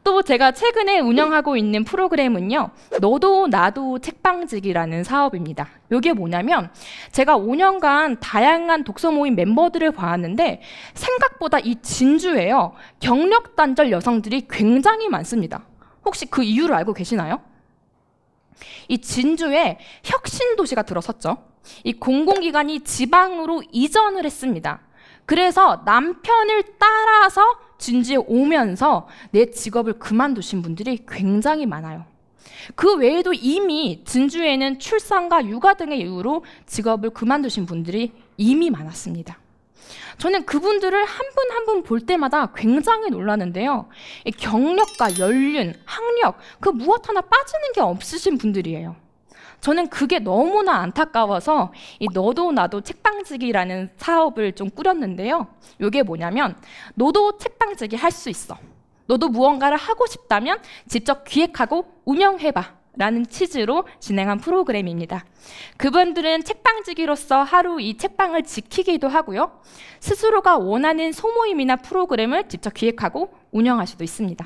또 제가 최근에 운영하고 있는 프로그램은요, 너도 나도 책방지기라는 사업입니다. 이게 뭐냐면 제가 5년간 다양한 독서 모임 멤버들을 봐왔는데 생각보다 이 진주에요, 경력 단절 여성들이 굉장히 많습니다. 혹시 그 이유를 알고 계시나요? 이 진주에 혁신도시가 들어섰죠. 이 공공기관이 지방으로 이전을 했습니다. 그래서 남편을 따라서 진주에 오면서 내 직업을 그만두신 분들이 굉장히 많아요. 그 외에도 이미 진주에는 출산과 육아 등의 이유로 직업을 그만두신 분들이 이미 많았습니다. 저는 그분들을 한 분 한 분 볼 때마다 굉장히 놀라는데요. 경력과 연륜, 학력, 그 무엇 하나 빠지는 게 없으신 분들이에요. 저는 그게 너무나 안타까워서 이 너도 나도 책방지기라는 사업을 좀 꾸렸는데요. 이게 뭐냐면 너도 책방지기 할 수 있어. 너도 무언가를 하고 싶다면 직접 기획하고 운영해봐 라는 취지로 진행한 프로그램입니다. 그분들은 책방지기로서 하루 이 책방을 지키기도 하고요. 스스로가 원하는 소모임이나 프로그램을 직접 기획하고 운영할 수도 있습니다.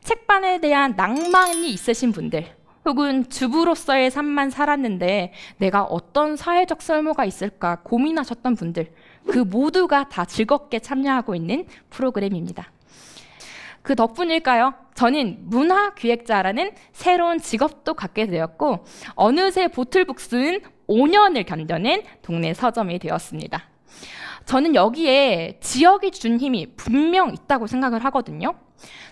책방에 대한 낭만이 있으신 분들, 혹은 주부로서의 삶만 살았는데 내가 어떤 사회적 쓸모가 있을까 고민하셨던 분들, 그 모두가 다 즐겁게 참여하고 있는 프로그램입니다. 그 덕분일까요? 저는 문화기획자라는 새로운 직업도 갖게 되었고 어느새 보틀북스는 5년을 견뎌낸 동네 서점이 되었습니다. 저는 여기에 지역이 준 힘이 분명 있다고 생각을 하거든요.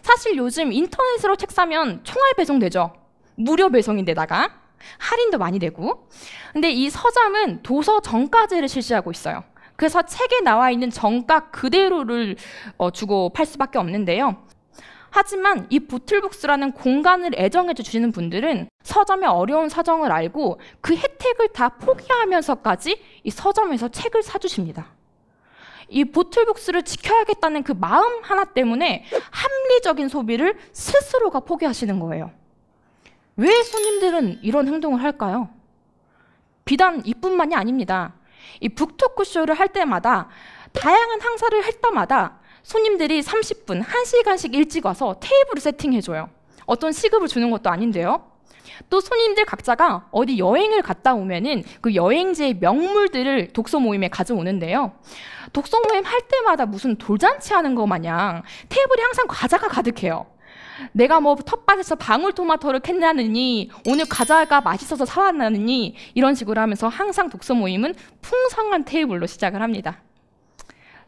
사실 요즘 인터넷으로 책 사면 총알 배송되죠. 무료 배송인데다가 할인도 많이 되고. 근데 이 서점은 도서 정가제를 실시하고 있어요. 그래서 책에 나와 있는 정가 그대로를 주고 팔 수밖에 없는데요. 하지만 이 보틀북스라는 공간을 애정해 주시는 분들은 서점의 어려운 사정을 알고 그 혜택을 다 포기하면서까지 이 서점에서 책을 사주십니다. 이 보틀북스를 지켜야겠다는 그 마음 하나 때문에 합리적인 소비를 스스로가 포기하시는 거예요. 왜 손님들은 이런 행동을 할까요? 비단 이뿐만이 아닙니다. 이 북토크쇼를 할 때마다 다양한 행사를 할 때마다 손님들이 30분, 1시간씩 일찍 와서 테이블을 세팅해줘요. 어떤 시급을 주는 것도 아닌데요. 또 손님들 각자가 어디 여행을 갔다 오면은 그 여행지의 명물들을 독서 모임에 가져오는데요. 독서 모임 할 때마다 무슨 돌잔치 하는 거 마냥 테이블에 항상 과자가 가득해요. 내가 뭐 텃밭에서 방울토마토를 캤나느니 오늘 과자가 맛있어서 사왔나느니 이런 식으로 하면서 항상 독서 모임은 풍성한 테이블로 시작을 합니다.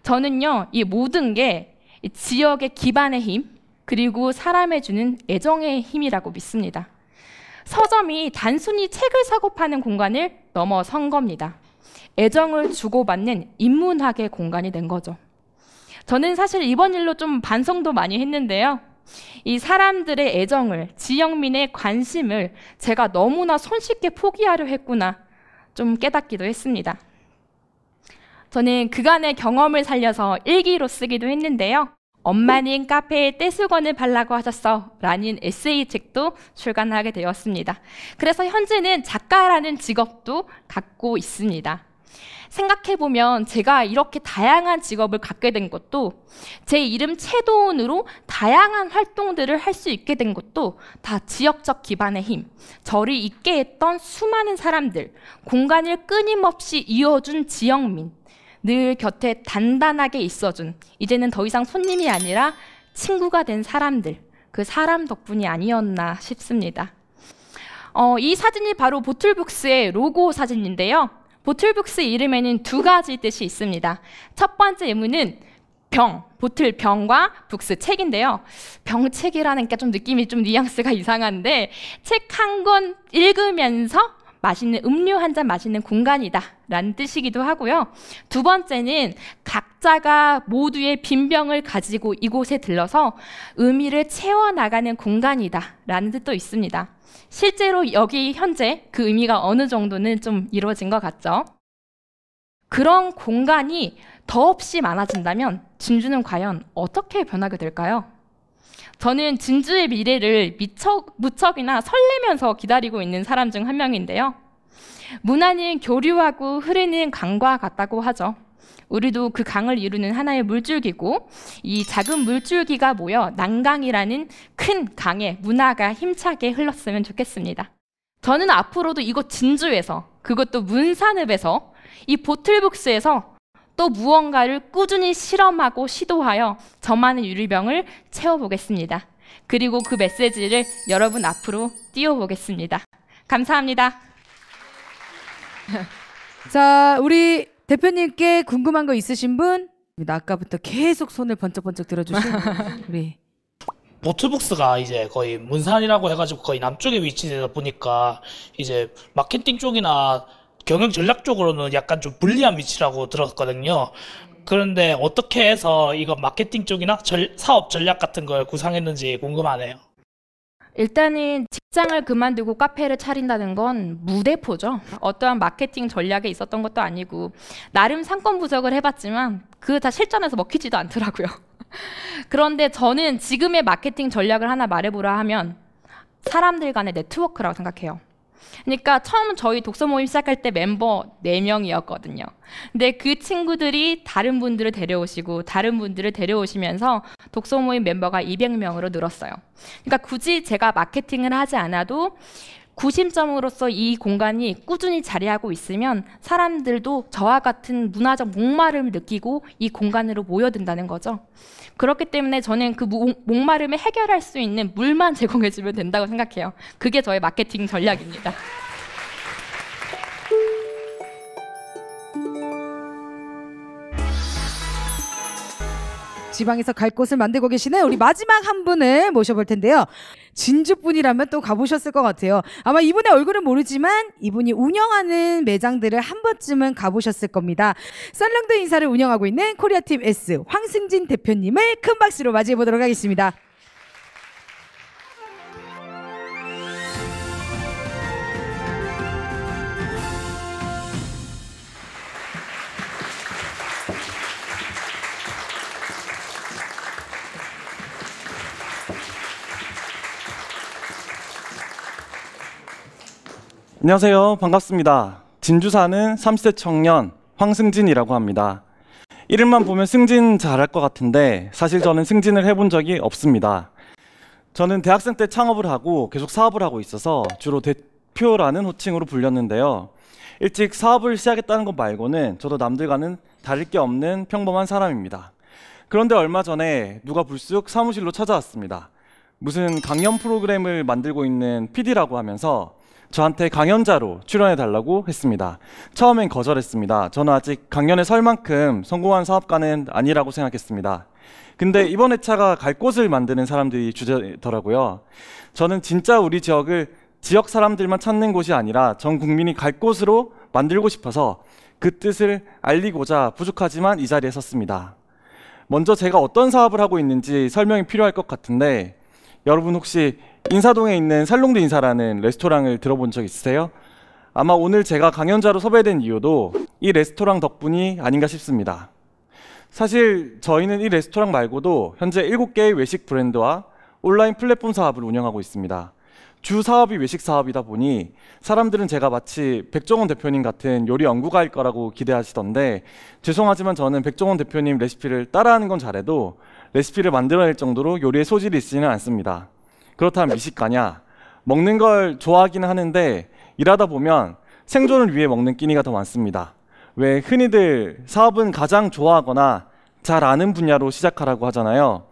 저는요, 이 모든 게 이 지역의 기반의 힘, 그리고 사람에 주는 애정의 힘이라고 믿습니다. 서점이 단순히 책을 사고 파는 공간을 넘어선 겁니다. 애정을 주고받는 인문학의 공간이 된 거죠. 저는 사실 이번 일로 좀 반성도 많이 했는데요. 이 사람들의 애정을, 지역민의 관심을 제가 너무나 손쉽게 포기하려 했구나 좀 깨닫기도 했습니다. 저는 그간의 경험을 살려서 일기로 쓰기도 했는데요. 엄마는 카페에 떼수건을 발라고 하셨어 라는 에세이책도 출간하게 되었습니다. 그래서 현재는 작가라는 직업도 갖고 있습니다. 생각해보면 제가 이렇게 다양한 직업을 갖게 된 것도, 제 이름 채도은으로 다양한 활동들을 할 수 있게 된 것도 다 지역적 기반의 힘, 저를 있게 했던 수많은 사람들, 공간을 끊임없이 이어준 지역민, 늘 곁에 단단하게 있어준, 이제는 더 이상 손님이 아니라 친구가 된 사람들, 그 사람 덕분이 아니었나 싶습니다. 이 사진이 바로 보틀북스의 로고 사진인데요. 보틀북스 이름에는 두 가지 뜻이 있습니다. 첫 번째 의미는 병, 보틀 병과 북스 책인데요. 병책이라는 게 좀 느낌이 좀 뉘앙스가 이상한데, 책 한 권 읽으면서 맛있는 음료 한 잔 마시는 공간이다 라는 뜻이기도 하고요. 두 번째는 각자가 모두의 빈병을 가지고 이곳에 들러서 의미를 채워나가는 공간이다 라는 뜻도 있습니다. 실제로 여기 현재 그 의미가 어느 정도는 좀 이루어진 것 같죠. 그런 공간이 더없이 많아진다면 진주는 과연 어떻게 변하게 될까요? 저는 진주의 미래를 무척이나 설레면서 기다리고 있는 사람 중 한 명인데요. 문화는 교류하고 흐르는 강과 같다고 하죠. 우리도 그 강을 이루는 하나의 물줄기고, 이 작은 물줄기가 모여 난강이라는 큰 강에 문화가 힘차게 흘렀으면 좋겠습니다. 저는 앞으로도 이곳 진주에서, 그것도 문산읍에서, 이 보틀북스에서 또 무언가를 꾸준히 실험하고 시도하여 저만의 유리병을 채워보겠습니다. 그리고 그 메시지를 여러분 앞으로 띄워보겠습니다. 감사합니다. 자, 우리 대표님께 궁금한 거 있으신 분? 아까부터 계속 손을 번쩍번쩍 들어주신 우리 보틀북스가 이제 거의 문산이라고 해가지고 거의 남쪽에 위치되다 보니까 이제 마케팅 쪽이나 경영 전략 쪽으로는 약간 좀 불리한 위치라고 들었거든요. 그런데 어떻게 해서 이거 마케팅 쪽이나 사업 전략 같은 걸 구상했는지 궁금하네요. 일단은 직장을 그만두고 카페를 차린다는 건 무대포죠. 어떠한 마케팅 전략에 있었던 것도 아니고, 나름 상권 분석을 해봤지만 그거 다 실전에서 먹히지도 않더라고요. 그런데 저는 지금의 마케팅 전략을 하나 말해보라 하면 사람들 간의 네트워크라고 생각해요. 그러니까 처음 저희 독서 모임 시작할 때 멤버 4명이었거든요. 근데 그 친구들이 다른 분들을 데려오시고 다른 분들을 데려오시면서 독서 모임 멤버가 200명으로 늘었어요. 그러니까 굳이 제가 마케팅을 하지 않아도 구심점으로서 이 공간이 꾸준히 자리하고 있으면 사람들도 저와 같은 문화적 목마름을 느끼고 이 공간으로 모여든다는 거죠. 그렇기 때문에 저는 그 목마름을 해결할 수 있는 물만 제공해주면 된다고 생각해요. 그게 저의 마케팅 전략입니다. 지방에서 갈 곳을 만들고 계시는 우리 마지막 한 분을 모셔볼 텐데요. 진주분이라면 또 가보셨을 것 같아요. 아마 이분의 얼굴은 모르지만 이분이 운영하는 매장들을 한 번쯤은 가보셨을 겁니다. 썰렁드 인사를 운영하고 있는 코리아팀 S 황승진 대표님을 큰 박수로 맞이해 보도록 하겠습니다. 안녕하세요. 반갑습니다. 진주 사는 30대 청년 황승진이라고 합니다. 이름만 보면 승진 잘할 것 같은데 사실 저는 승진을 해본 적이 없습니다. 저는 대학생 때 창업을 하고 계속 사업을 하고 있어서 주로 대표라는 호칭으로 불렸는데요. 일찍 사업을 시작했다는 것 말고는 저도 남들과는 다를 게 없는 평범한 사람입니다. 그런데 얼마 전에 누가 불쑥 사무실로 찾아왔습니다. 무슨 강연 프로그램을 만들고 있는 PD라고 하면서 저한테 강연자로 출연해달라고 했습니다. 처음엔 거절했습니다. 저는 아직 강연에 설 만큼 성공한 사업가는 아니라고 생각했습니다. 근데 이번 회차가 갈 곳을 만드는 사람들이 주제더라고요. 저는 진짜 우리 지역을 지역 사람들만 찾는 곳이 아니라 전 국민이 갈 곳으로 만들고 싶어서 그 뜻을 알리고자 부족하지만 이 자리에 섰습니다. 먼저 제가 어떤 사업을 하고 있는지 설명이 필요할 것 같은데 여러분 혹시 인사동에 있는 살롱드 인사라는 레스토랑을 들어본 적 있으세요? 아마 오늘 제가 강연자로 섭외된 이유도 이 레스토랑 덕분이 아닌가 싶습니다. 사실 저희는 이 레스토랑 말고도 현재 7개의 외식 브랜드와 온라인 플랫폼 사업을 운영하고 있습니다. 주 사업이 외식 사업이다 보니 사람들은 제가 마치 백종원 대표님 같은 요리 연구가일 거라고 기대하시던데 죄송하지만 저는 백종원 대표님 레시피를 따라하는 건 잘해도 레시피를 만들어낼 정도로 요리에 소질이 있지는 않습니다. 그렇다면 미식가냐? 먹는 걸 좋아하기는 하는데 일하다 보면 생존을 위해 먹는 끼니가 더 많습니다. 왜 흔히들 사업은 가장 좋아하거나 잘 아는 분야로 시작하라고 하잖아요.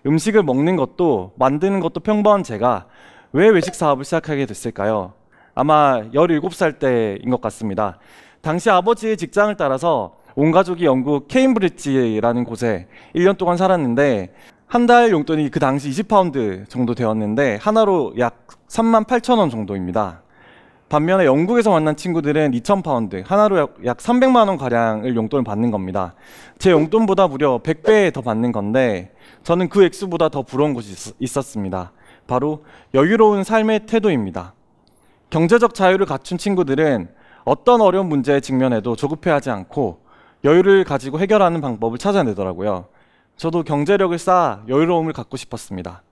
음식을 먹는 것도 만드는 것도 평범한 제가 왜 외식 사업을 시작하게 됐을까요? 아마 17살 때인 것 같습니다. 당시 아버지의 직장을 따라서 온 가족이 영국 케임브리지라는 곳에 1년 동안 살았는데 한 달 용돈이 그 당시 20파운드 정도 되었는데 하나로 약 38,000원 정도입니다. 반면에 영국에서 만난 친구들은 2,000파운드, 하나로 약 300만 원 가량을 용돈을 받는 겁니다. 제 용돈보다 무려 100배 더 받는 건데 저는 그 액수보다 더 부러운 것이 있었습니다. 바로 여유로운 삶의 태도입니다. 경제적 자유를 갖춘 친구들은 어떤 어려운 문제에 직면해도 조급해하지 않고 여유를 가지고 해결하는 방법을 찾아내더라고요. 저도 경제력을 쌓아 여유로움을 갖고 싶었습니다.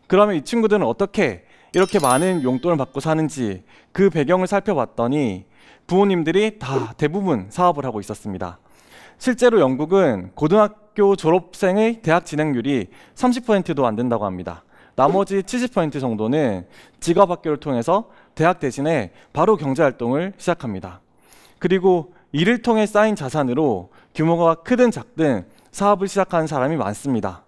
그러면 이 친구들은 어떻게 이렇게 많은 용돈을 받고 사는지 그 배경을 살펴봤더니 부모님들이 다 대부분 사업을 하고 있었습니다. 실제로 영국은 고등학교 졸업생의 대학 진학률이 30%도 안 된다고 합니다. 나머지 70% 정도는 직업학교를 통해서 대학 대신에 바로 경제활동을 시작합니다. 그리고 이를 통해 쌓인 자산으로 규모가 크든 작든 사업을 시작하는 사람이 많습니다.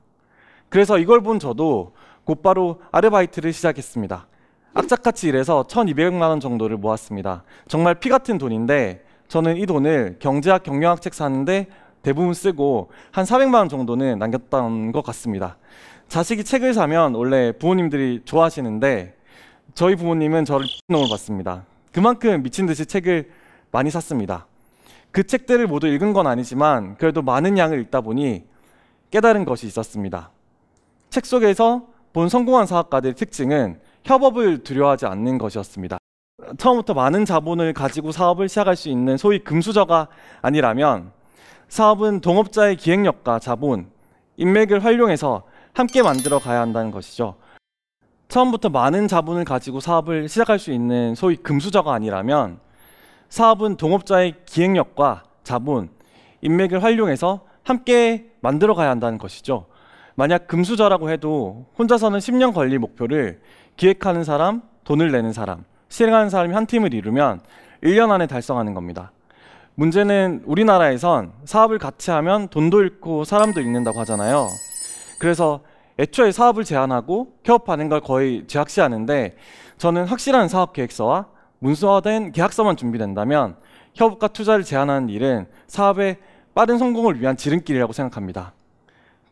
그래서 이걸 본 저도 곧바로 아르바이트를 시작했습니다. 악착같이 일해서 1,200만 원 정도를 모았습니다. 정말 피 같은 돈인데 저는 이 돈을 경제학, 경영학 책 사는데 대부분 쓰고 한 400만 원 정도는 남겼던 것 같습니다. 자식이 책을 사면 원래 부모님들이 좋아하시는데 저희 부모님은 저를 미친놈으로 봤습니다. 그만큼 미친 듯이 책을 많이 샀습니다. 그 책들을 모두 읽은 건 아니지만 그래도 많은 양을 읽다 보니 깨달은 것이 있었습니다. 책 속에서 본 성공한 사업가들의 특징은 협업을 두려워하지 않는 것이었습니다. 처음부터 많은 자본을 가지고 사업을 시작할 수 있는 소위 금수저가 아니라면 사업은 동업자의 기획력과 자본, 인맥을 활용해서 함께 만들어 가야 한다는 것이죠. 처음부터 많은 자본을 가지고 사업을 시작할 수 있는 소위 금수저가 아니라면 사업은 동업자의 기획력과 자본, 인맥을 활용해서 함께 만들어 가야 한다는 것이죠. 만약 금수저라고 해도 혼자서는 10년 걸릴 목표를 기획하는 사람, 돈을 내는 사람, 실행하는 사람이 한 팀을 이루면 1년 안에 달성하는 겁니다. 문제는 우리나라에선 사업을 같이 하면 돈도 잃고 사람도 잃는다고 하잖아요. 그래서 애초에 사업을 제안하고 협업하는 걸 거의 제약시하는데 저는 확실한 사업 계획서와 문서화된 계약서만 준비된다면 협업과 투자를 제안하는 일은 사업의 빠른 성공을 위한 지름길이라고 생각합니다.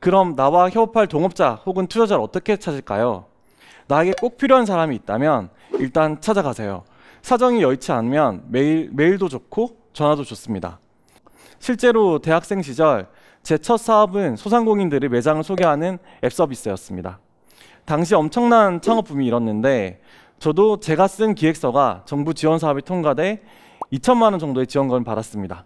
그럼 나와 협업할 동업자 혹은 투자자를 어떻게 찾을까요? 나에게 꼭 필요한 사람이 있다면 일단 찾아가세요. 사정이 여의치 않으면 메일도 좋고 전화도 좋습니다. 실제로 대학생 시절 제 첫 사업은 소상공인들의 매장을 소개하는 앱 서비스였습니다. 당시 엄청난 창업 붐이 일었는데 저도 제가 쓴 기획서가 정부 지원 사업이 통과돼 2천만 원 정도의 지원금을 받았습니다.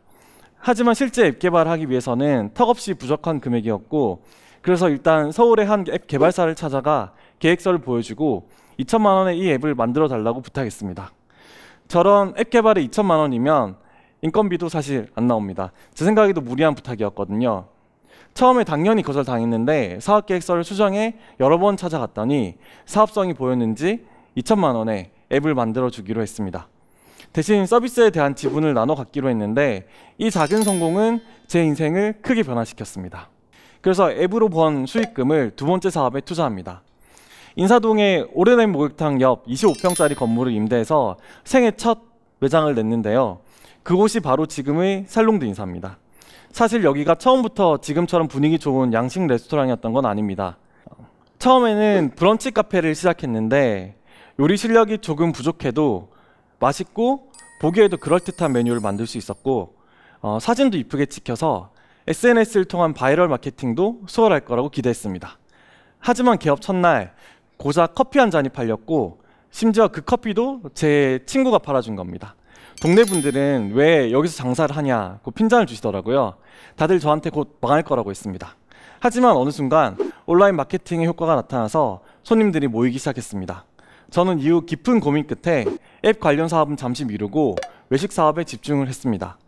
하지만 실제 앱 개발을 하기 위해서는 턱없이 부족한 금액이었고 그래서 일단 서울의 한 앱 개발사를 찾아가 계획서를 보여주고 2천만 원의 이 앱을 만들어 달라고 부탁했습니다. 저런 앱 개발에 2천만 원이면 인건비도 사실 안 나옵니다. 제 생각에도 무리한 부탁이었거든요. 처음에 당연히 거절당했는데 사업계획서를 수정해 여러 번 찾아갔더니 사업성이 보였는지 2천만 원에 앱을 만들어 주기로 했습니다. 대신 서비스에 대한 지분을 나눠 갖기로 했는데 이 작은 성공은 제 인생을 크게 변화시켰습니다. 그래서 앱으로 번 수익금을 두 번째 사업에 투자합니다. 인사동의 오래된 목욕탕 옆 25평짜리 건물을 임대해서 생애 첫 매장을 냈는데요. 그곳이 바로 지금의 살롱드 인사입니다. 사실 여기가 처음부터 지금처럼 분위기 좋은 양식 레스토랑이었던 건 아닙니다. 처음에는 브런치 카페를 시작했는데 요리 실력이 조금 부족해도 맛있고 보기에도 그럴듯한 메뉴를 만들 수 있었고 사진도 이쁘게 찍혀서 SNS를 통한 바이럴 마케팅도 수월할 거라고 기대했습니다. 하지만 개업 첫날 고작 커피 한 잔이 팔렸고 심지어 그 커피도 제 친구가 팔아준 겁니다. 동네 분들은 왜 여기서 장사를 하냐고 핀잔을 주시더라고요. 다들 저한테 곧 망할 거라고 했습니다. 하지만 어느 순간 온라인 마케팅의 효과가 나타나서 손님들이 모이기 시작했습니다. 저는 이후 깊은 고민 끝에 앱 관련 사업은 잠시 미루고 외식 사업에 집중을 했습니다.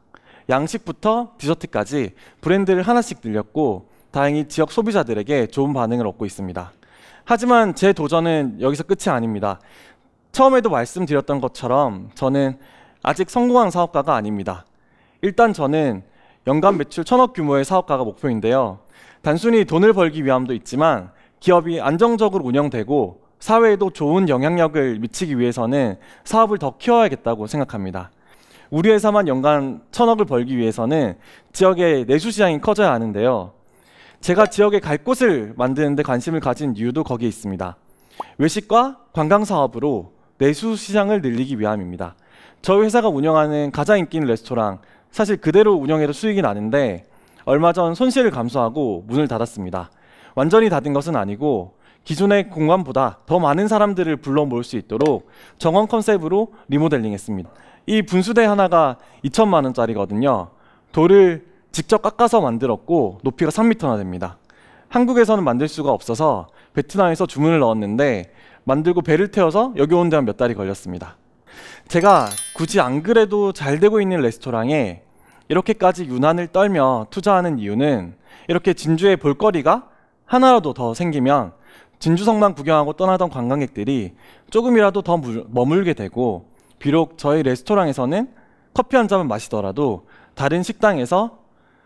양식부터 디저트까지 브랜드를 하나씩 늘렸고 다행히 지역 소비자들에게 좋은 반응을 얻고 있습니다. 하지만 제 도전은 여기서 끝이 아닙니다. 처음에도 말씀드렸던 것처럼 저는 아직 성공한 사업가가 아닙니다. 일단 저는 연간 매출 1,000억 규모의 사업가가 목표인데요. 단순히 돈을 벌기 위함도 있지만 기업이 안정적으로 운영되고 사회에도 좋은 영향력을 미치기 위해서는 사업을 더 키워야겠다고 생각합니다. 우리 회사만 연간 1,000억을 벌기 위해서는 지역의 내수시장이 커져야 하는데요. 제가 지역에 갈 곳을 만드는 데 관심을 가진 이유도 거기에 있습니다. 외식과 관광 사업으로 내수시장을 늘리기 위함입니다. 저희 회사가 운영하는 가장 인기 있는 레스토랑, 사실 그대로 운영해도 수익이 나는데 얼마 전 손실을 감수하고 문을 닫았습니다. 완전히 닫은 것은 아니고 기존의 공간보다 더 많은 사람들을 불러 모을 수 있도록 정원 컨셉으로 리모델링했습니다. 이 분수대 하나가 2천만 원짜리거든요. 돌을 직접 깎아서 만들었고 높이가 3m나 됩니다. 한국에서는 만들 수가 없어서 베트남에서 주문을 넣었는데 만들고 배를 태워서 여기 온 데만 몇 달이 걸렸습니다. 제가 굳이 안 그래도 잘 되고 있는 레스토랑에 이렇게까지 유난을 떨며 투자하는 이유는 이렇게 진주에 볼거리가 하나라도 더 생기면 진주성만 구경하고 떠나던 관광객들이 조금이라도 더 머물게 되고 비록 저희 레스토랑에서는 커피 한 잔을 마시더라도 다른 식당에서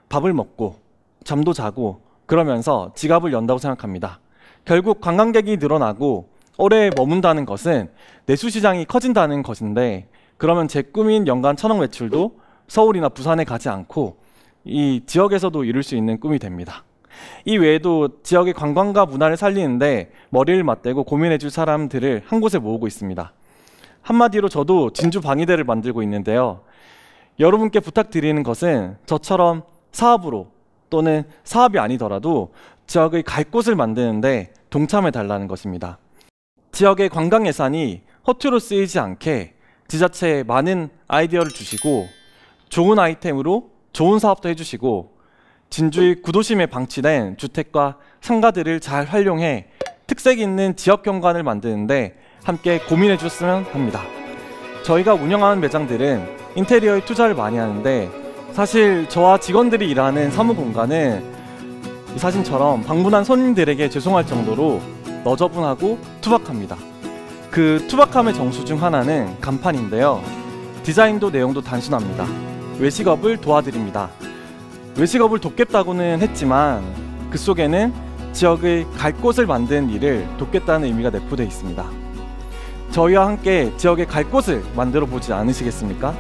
밥을 먹고 잠도 자고 그러면서 지갑을 연다고 생각합니다. 결국 관광객이 늘어나고 오래 머문다는 것은 내수시장이 커진다는 것인데 그러면 제 꿈인 연간 1,000억 매출도 서울이나 부산에 가지 않고 이 지역에서도 이룰 수 있는 꿈이 됩니다. 이 외에도 지역의 관광과 문화를 살리는데 머리를 맞대고 고민해 줄 사람들을 한 곳에 모으고 있습니다. 한마디로 저도 진주 방위대를 만들고 있는데요. 여러분께 부탁드리는 것은 저처럼 사업으로 또는 사업이 아니더라도 지역의 갈 곳을 만드는데 동참해 달라는 것입니다. 지역의 관광 예산이 허투루 쓰이지 않게 지자체에 많은 아이디어를 주시고 좋은 아이템으로 좋은 사업도 해주시고 진주의 구도심에 방치된 주택과 상가들을 잘 활용해 특색 있는 지역 경관을 만드는데 함께 고민해 주셨으면 합니다. 저희가 운영하는 매장들은 인테리어에 투자를 많이 하는데 사실 저와 직원들이 일하는 사무 공간은 이 사진처럼 방문한 손님들에게 죄송할 정도로 너저분하고 투박합니다. 그 투박함의 정수 중 하나는 간판인데요. 디자인도 내용도 단순합니다. 외식업을 도와드립니다. 외식업을 돕겠다고는 했지만 그 속에는 지역의 갈 곳을 만드는 일을 돕겠다는 의미가 내포되어 있습니다. 저희와 함께 지역의 갈 곳을 만들어 보지 않으시겠습니까?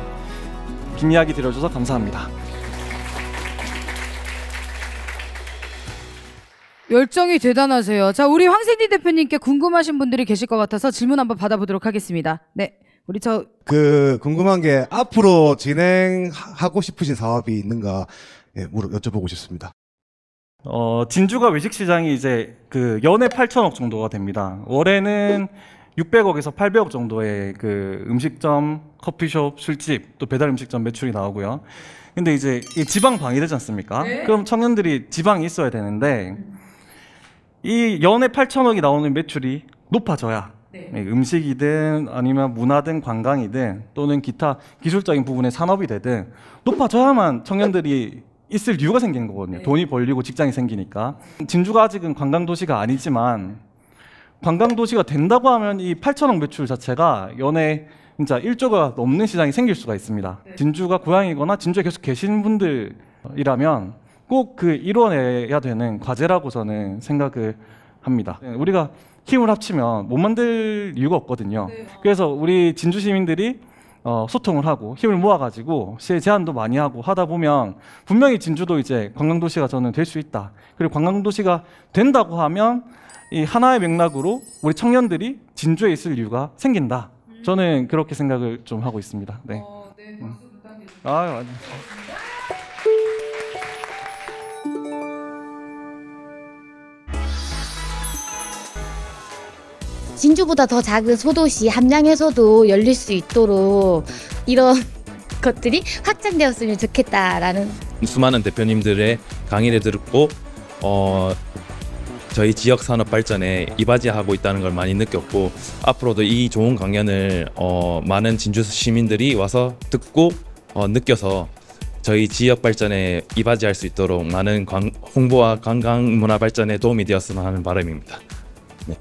긴 이야기 들어줘서 감사합니다. 열정이 대단하세요. 자, 우리 황세디 대표님께 궁금하신 분들이 계실 것 같아서 질문 한번 받아보도록 하겠습니다. 네, 우리 궁금한 게 앞으로 진행하고 싶으신 사업이 있는가 여쭤보고 싶습니다. 진주가 외식시장이 이제 연에 8천억 정도가 됩니다. 월에는 600억에서 800억 정도의 음식점, 커피숍, 술집, 또 배달 음식점 매출이 나오고요. 근데 이제 지방 방위되지 않습니까? 네? 그럼 청년들이 지방이 있어야 되는데 이 연에 8천억이 나오는 매출이 높아져야 음식이든 아니면 문화든 관광이든 또는 기타 기술적인 부분의 산업이 되든 높아져야만 청년들이 있을 이유가 생기는 거거든요. 돈이 벌리고 직장이 생기니까. 진주가 아직은 관광도시가 아니지만 관광도시가 된다고 하면 이 8천억 매출 자체가 연에 진짜 1조가 넘는 시장이 생길 수가 있습니다. 진주가 고향이거나 진주에 계속 계신 분들이라면 꼭 이뤄내야 되는 과제라고 저는 생각을 합니다. 우리가 힘을 합치면 못 만들 이유가 없거든요. 그래서 우리 진주 시민들이 소통을 하고 힘을 모아가지고 시의 제안도 많이 하고 하다 보면 분명히 진주도 이제 관광도시가 저는 될 수 있다. 그리고 관광도시가 된다고 하면 이 하나의 맥락으로 우리 청년들이 진주에 있을 이유가 생긴다. 저는 그렇게 생각을 좀 하고 있습니다. 네. 맞아요. 진주보다 더 작은 소도시 함양에서도 열릴 수 있도록 이런 것들이 확장되었으면 좋겠다라는 수많은 대표님들의 강의를 듣고 저희 지역 산업 발전에 이바지하고 있다는 걸 많이 느꼈고 앞으로도 이 좋은 강연을 많은 진주 시민들이 와서 듣고 느껴서 저희 지역 발전에 이바지할 수 있도록 많은 홍보와 관광 문화 발전에 도움이 되었으면 하는 바람입니다. 네.